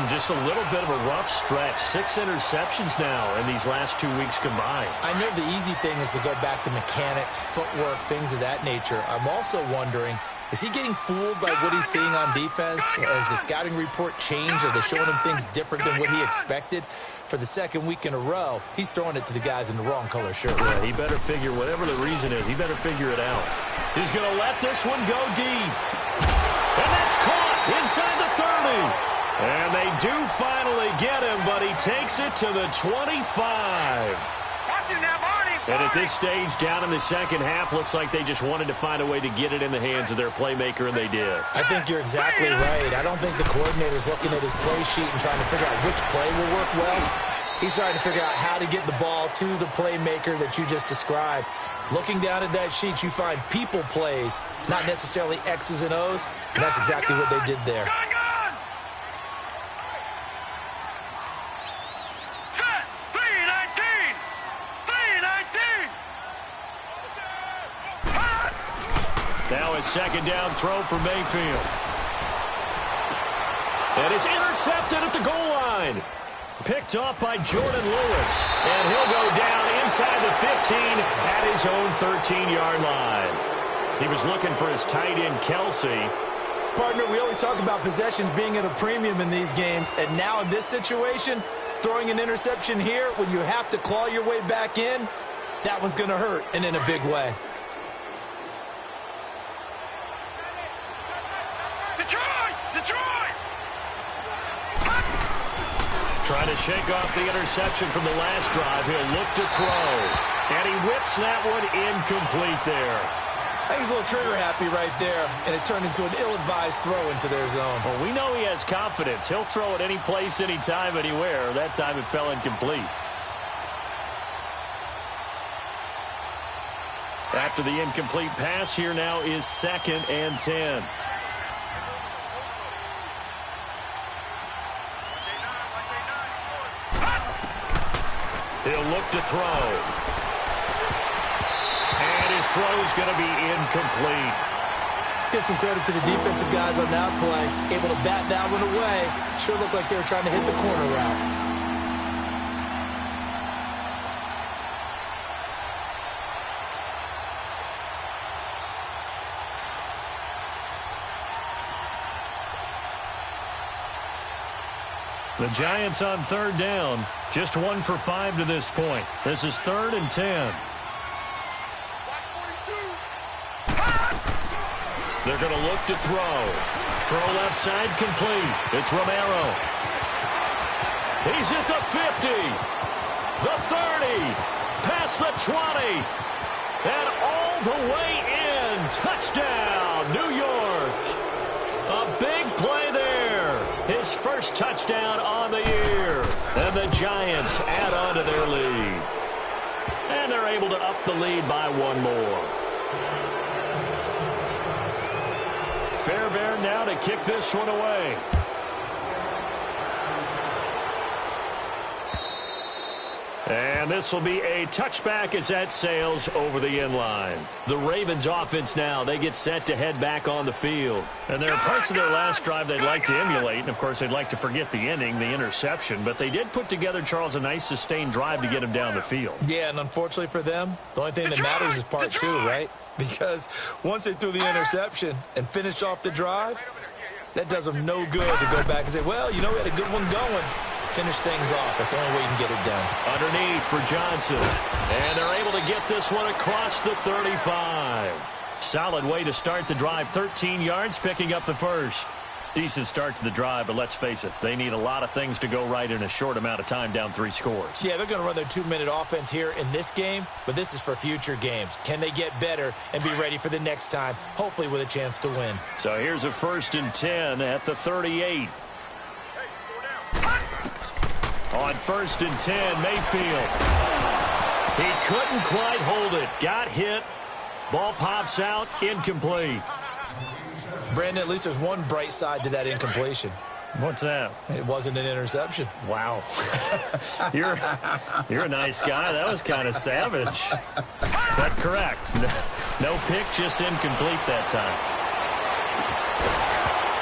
Just a little bit of a rough stretch. 6 interceptions now in these last 2 weeks combined. I know the easy thing is to go back to mechanics, footwork, things of that nature. I'm also wondering, is he getting fooled by what he's seeing on defense? Has the scouting report changed? Are they showing him things different than what he expected? For the second week in a row, he's throwing it to the guys in the wrong color shirt. Yeah, he better figure, whatever the reason is, he better figure it out. He's going to let this one go deep. And that's caught inside the 30. And they do finally get him, but he takes it to the 25. Watch it now, Barney. And at this stage, down in the second half, looks like they just wanted to find a way to get it in the hands of their playmaker, and they did. I think you're exactly right. I don't think the coordinator's looking at his play sheet and trying to figure out which play will work well. He's trying to figure out how to get the ball to the playmaker that you just described. Looking down at that sheet, you find people plays, not necessarily X's and O's, and that's exactly what they did there. Now a second down throw for Mayfield. And it's intercepted at the goal line. Picked off by Jordan Lewis. And he'll go down inside the 15 at his own 13-yard line. He was looking for his tight end, Kelsey. Partner, we always talk about possessions being at a premium in these games. And now in this situation, throwing an interception here when you have to claw your way back in, that one's going to hurt, and in a big way. Detroit! Trying to shake off the interception from the last drive. He'll look to throw. And he whips that one incomplete there. I think he's a little trigger happy right there, and it turned into an ill-advised throw into their zone. Well, we know he has confidence. He'll throw it any place, anytime, anywhere. That time it fell incomplete. After the incomplete pass, here now is 2nd and 10. He'll look to throw. And his throw's going to be incomplete. Let's give some credit to the defensive guys on that play. Able to bat that one away. Sure looked like they were trying to hit the corner route. The Giants on 3rd down. Just 1 for 5 to this point. This is 3rd and 10. They're going to look to throw. Throw left side complete. It's Romero. He's at the 50. The 30. Past the 20. And all the way in. Touchdown, New York. A big play there. His first touchdown on the year. And the Giants add on to their lead. And they're able to up the lead by 1 more. Fairbairn now to kick this one away. And this will be a touchback as that sails over the end line. The Ravens offense now, they get set to head back on the field. And there are parts of their last drive they'd like to emulate. And, of course, they'd like to forget the ending, the interception. But they did put together, Charles, a nice sustained drive to get him down the field. Yeah, and unfortunately for them, the only thing that matters is part 2, right? Because once they threw the interception and finished off the drive, that does them no good to go back and say, well, you know, we had a good one going. Finish things off. That's the only way you can get it done. Underneath for Johnson. And they're able to get this one across the 35. Solid way to start the drive. 13 yards, picking up the first. Decent start to the drive, but let's face it, they need a lot of things to go right in a short amount of time, down 3 scores. Yeah, they're going to run their 2-minute offense here in this game, but this is for future games. Can they get better and be ready for the next time, hopefully with a chance to win? So here's a 1st and 10 at the 38. On 1st and 10, Mayfield. He couldn't quite hold it. Got hit. Ball pops out, incomplete. Brandon, at least there's one bright side to that incompletion. What's that? It wasn't an interception. Wow. You're a nice guy. That was kind of savage. But correct. No pick, just incomplete that time.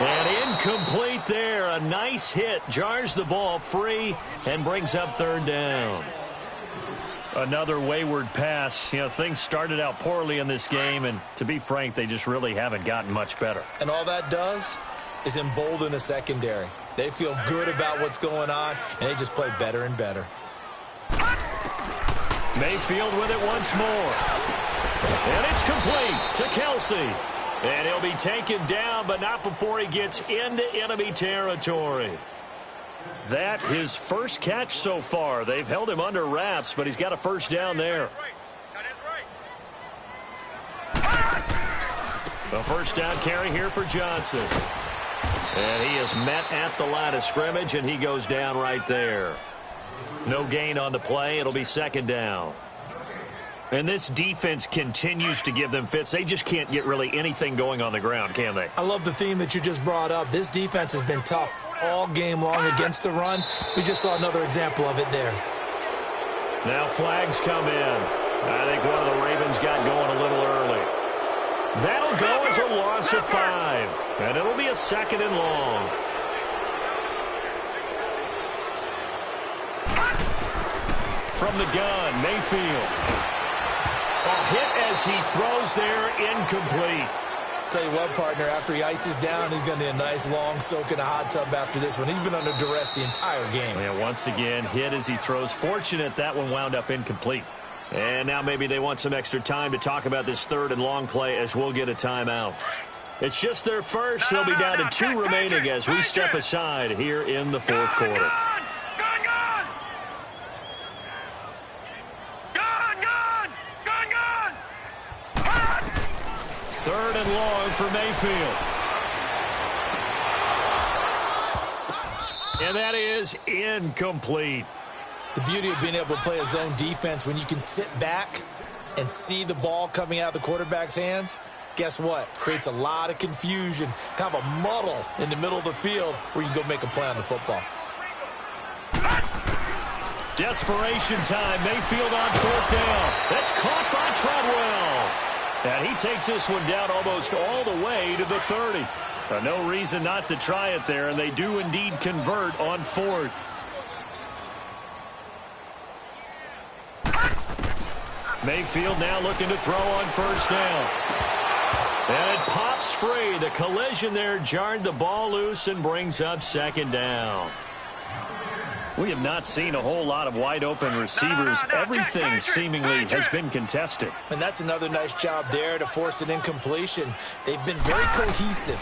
And incomplete there. A nice hit. Jars the ball free and brings up 3rd down. Another wayward pass. You know, things started out poorly in this game, and to be frank, they just really haven't gotten much better. And all that does is embolden a secondary. They feel good about what's going on, and they just play better and better. Mayfield with it once more. And it's complete to Kelsey. And he'll be taken down, but not before he gets into enemy territory. That his first catch so far. They've held him under wraps, but he's got a 1st down there. A 1st down carry here for Johnson. And he is met at the line of scrimmage, and he goes down right there. No gain on the play. It'll be 2nd down. And this defense continues to give them fits. They just can't get really anything going on the ground, can they? I love the theme that you just brought up. This defense has been tough all game long against the run. We just saw another example of it there. Now flags come in. I think one of the Ravens got going a little early. That'll go as a loss of 5. And it'll be a 2nd and long. From the gun, Mayfield. A hit as he throws there, incomplete. Tell you what, partner, after he ices down, he's going to need a nice long soak in a hot tub after this one. He's been under duress the entire game. Yeah, once again, hit as he throws. Fortunate that one wound up incomplete. And now maybe they want some extra time to talk about this 3rd and long play as we'll get a timeout. It's just their first. They'll be down to 2 remaining as we step aside here in the 4th quarter. 3rd and long for Mayfield. And that is incomplete. The beauty of being able to play a zone defense when you can sit back and see the ball coming out of the quarterback's hands, guess what? Creates a lot of confusion, kind of a muddle in the middle of the field where you can go make a play on the football. Desperation time. Mayfield on 4th down. That's caught by Treadwell. And he takes this one down almost all the way to the 30. No reason not to try it there, and they do indeed convert on 4th. Mayfield now looking to throw on 1st down. And it pops free. The collision there jarred the ball loose and brings up 2nd down. We have not seen a whole lot of wide-open receivers. Everything seemingly has been contested. And that's another nice job there to force an incompletion. They've been very cohesive,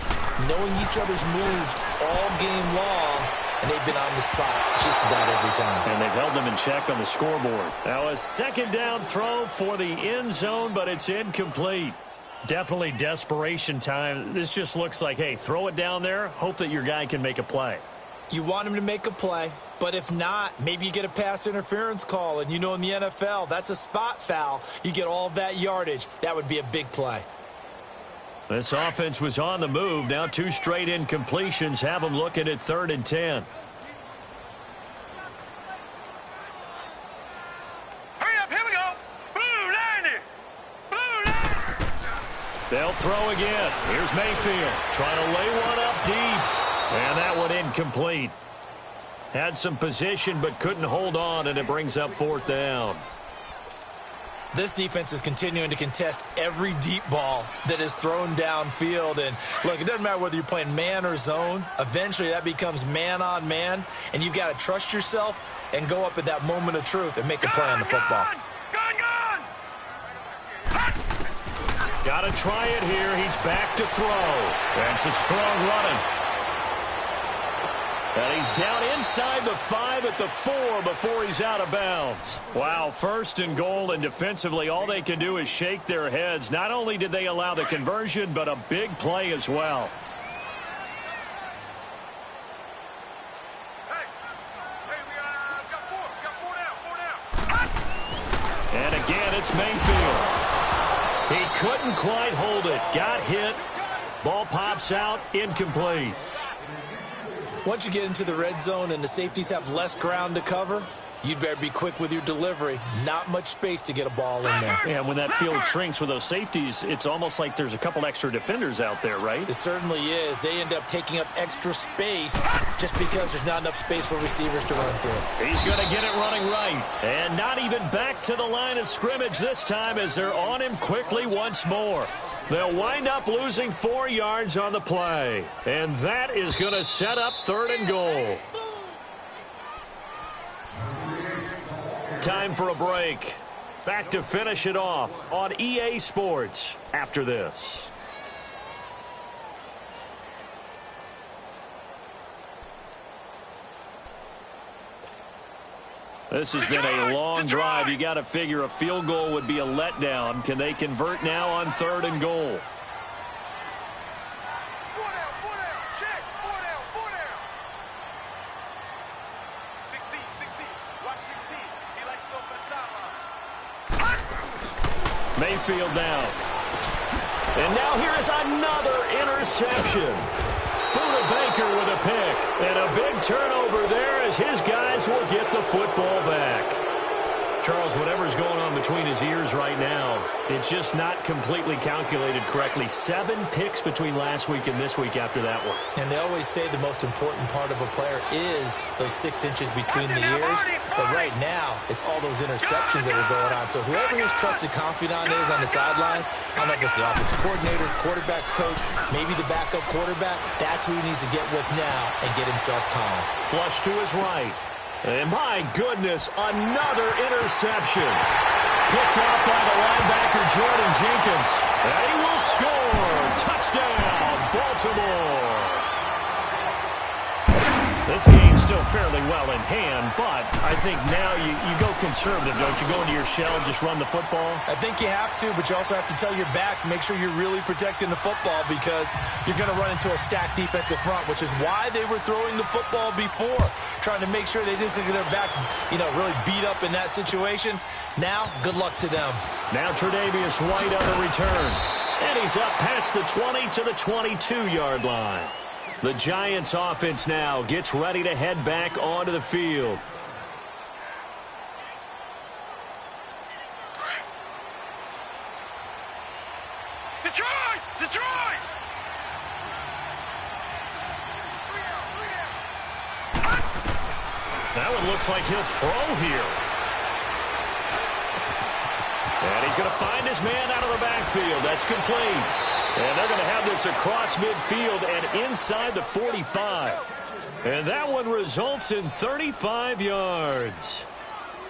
knowing each other's moves all game long, and they've been on the spot just about every time. And they've held them in check on the scoreboard. Now a 2nd down throw for the end zone, but it's incomplete. Definitely desperation time. This just looks like, hey, throw it down there, hope that your guy can make a play. You want him to make a play, but if not, maybe you get a pass interference call. And you know in the NFL, that's a spot foul. You get all that yardage. That would be a big play. This offense was on the move. Now 2 straight incompletions have them looking at 3rd and 10. Hurry up, here we go. Blue line. Blue line. They'll throw again. Here's Mayfield trying to lay one up deep. And that one incomplete. Had some position but couldn't hold on, and it brings up 4th down. This defense is continuing to contest every deep ball that is thrown downfield. And look, it doesn't matter whether you're playing man or zone. Eventually that becomes man on man, and you've got to trust yourself and go up at that moment of truth and make a play on the football. Got to try it here. He's back to throw. And some strong running. And he's down inside the 5 at the 4 before he's out of bounds. Wow, first and goal, and defensively all they can do is shake their heads. Not only did they allow the conversion, but a big play as well. And again, it's Mayfield. He couldn't quite hold it. Got hit. Ball pops out. Incomplete. Once you get into the red zone and the safeties have less ground to cover, you'd better be quick with your delivery. Not much space to get a ball in there. Yeah, when that field shrinks with those safeties, it's almost like there's a couple extra defenders out there, right? It certainly is. They end up taking up extra space just because there's not enough space for receivers to run through. He's going to get it running right. And not even back to the line of scrimmage this time as they're on him quickly once more. They'll wind up losing 4 yards on the play. And that is going to set up 3rd and goal. Time for a break. Back to finish it off on EA Sports after this. This has been a long drive. You got to figure a field goal would be a letdown. Can they convert now on 3rd and goal? Mayfield down. And now here is another interception. Buda Baker with a pick. And a big turnover there as his guys will get the football back. Charles, whatever's going on between his ears right now, it's just not completely calculated correctly. 7 picks between last week and this week after that one. And they always say the most important part of a player is those 6 inches between the ears. But right now, it's all those interceptions that are going on. So whoever his trusted confidant is on the sidelines, I don't know if it's the offensive coordinator, quarterback's coach, maybe the backup quarterback, that's who he needs to get with now and get himself calm. Flush to his right. And my goodness, another interception. Picked off by the linebacker, Jordan Jenkins. And he will score. Touchdown, Baltimore. This game's still fairly well in hand, but I think now you go conservative, don't you? Go into your shell, just run the football? I think you have to, but you also have to tell your backs, make sure you're really protecting the football because you're going to run into a stacked defensive front, which is why they were throwing the football before, trying to make sure they didn't get their backs, really beat up in that situation. Now, good luck to them. Now Tre'Davious White on the return. And he's up past the 20 to the 22-yard line. The Giants offense now gets ready to head back onto the field. Detroit! Detroit! That one looks like he'll throw here. And he's going to find his man out of the backfield. That's complete. And they're going to have this across midfield and inside the 45. And that one results in 35 yards.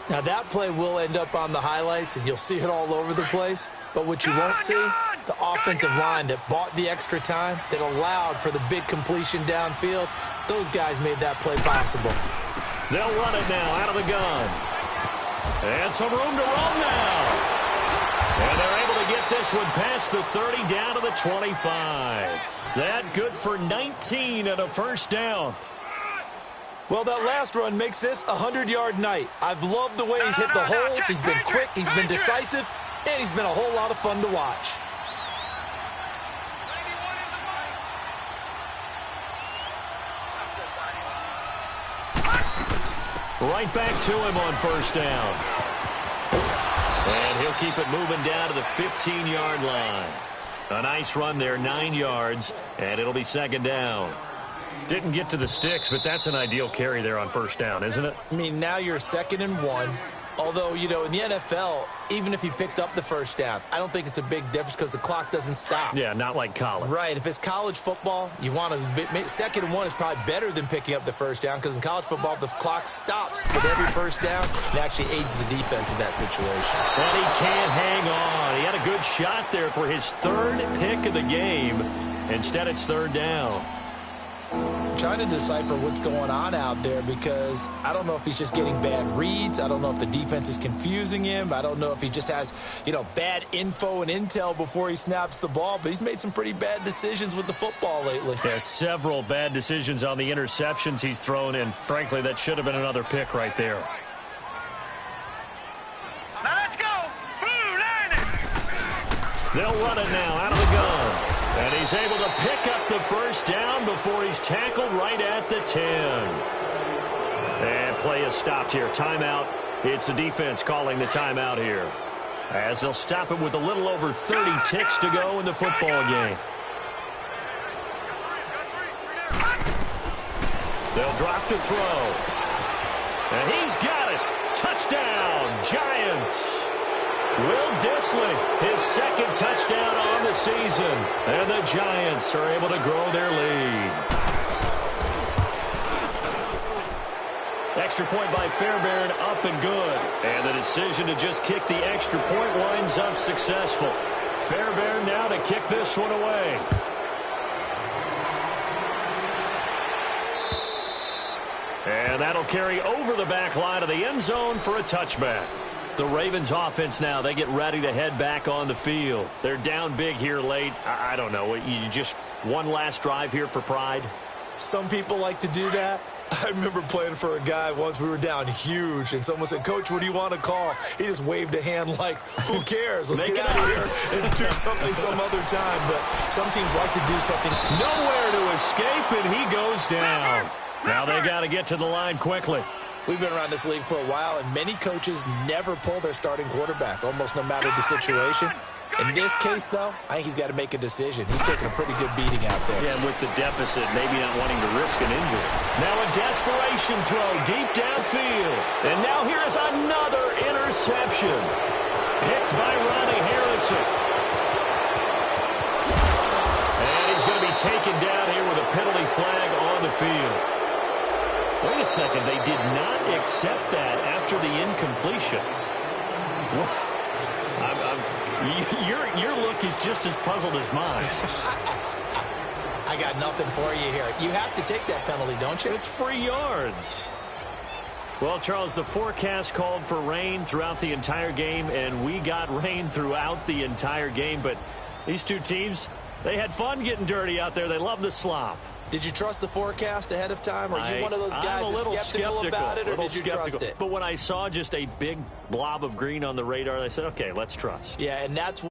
Now, that play will end up on the highlights, and you'll see it all over the place. But what you won't see, the offensive line that bought the extra time, that allowed for the big completion downfield, those guys made that play possible. They'll run it now out of the gun. And some room to roam now. And they're able to get this one past the 30 down to the 25. That good for 19 and a first down. Well, that last run makes this a 100-yard night. I've loved the way he's hit the holes. He's been quick, he's been decisive, and he's been a whole lot of fun to watch. Right back to him on first down. And he'll keep it moving down to the 15-yard line. A nice run there, 9 yards, and it'll be second down. Didn't get to the sticks, but that's an ideal carry there on first down, isn't it? I mean, now you're 2nd and 1. Although, in the NFL, even if you picked up the first down, I don't think it's a big difference because the clock doesn't stop. Yeah, not like college. Right. If it's college football, you want to 2nd and 1 is probably better than picking up the first down because in college football, the clock stops with every first down. It actually aids the defense in that situation. And he can't hang on. He had a good shot there for his 3rd pick of the game. Instead, it's 3rd down. I'm trying to decipher what's going on out there because I don't know if he's just getting bad reads. I don't know if the defense is confusing him. I don't know if he just has, bad info and intel before he snaps the ball. But he's made some pretty bad decisions with the football lately. Yeah, several bad decisions on the interceptions he's thrown, and frankly, that should have been another pick right there. Now let's go. Blue line it. They'll run it now out of the gun. And he's able to pick up the first down before he's tackled right at the 10. And play is stopped here. Timeout. It's the defense calling the timeout here, as they'll stop it with a little over 30 ticks to go in the football game. They'll drop to throw. And he's got it. Touchdown, Giants. Will Dissly, his second touchdown on the season. And the Giants are able to grow their lead. Extra point by Fairbairn, up and good. And the decision to just kick the extra point winds up successful. Fairbairn now to kick this one away. And that'll carry over the back line of the end zone for a touchback. The Ravens offense now, they get ready to head back on the field. They're down big here late. I don't know. You just one last drive here for pride? Some people like to do that. I remember playing for a guy once. We were down huge, and someone said, "Coach, what do you want to call?" He just waved a hand like, who cares? Let's get out of here and do something some other time. But some teams like to do something. Nowhere to escape, and he goes down. Now they got to get to the line quickly. We've been around this league for a while, and many coaches never pull their starting quarterback, almost no matter the situation. In this case, though, I think he's got to make a decision. He's taking a pretty good beating out there. Yeah, and with the deficit, maybe not wanting to risk an injury. Now a desperation throw deep downfield. And now here is another interception. Picked by Ronnie Harrison. And he's going to be taken down here with a penalty flag on the field. Wait a second, they did not accept that after the incompletion. Your look is just as puzzled as mine. I got nothing for you here. You have to take that penalty, don't you? It's free yards. Well, Charles, the forecast called for rain throughout the entire game, and we got rain throughout the entire game. But these two teams, they had fun getting dirty out there. They love the slop. Did you trust the forecast ahead of time? Are you one of those guys that's skeptical about it, or did you trust it? But when I saw just a big blob of green on the radar, I said, okay, let's trust. Yeah, and that's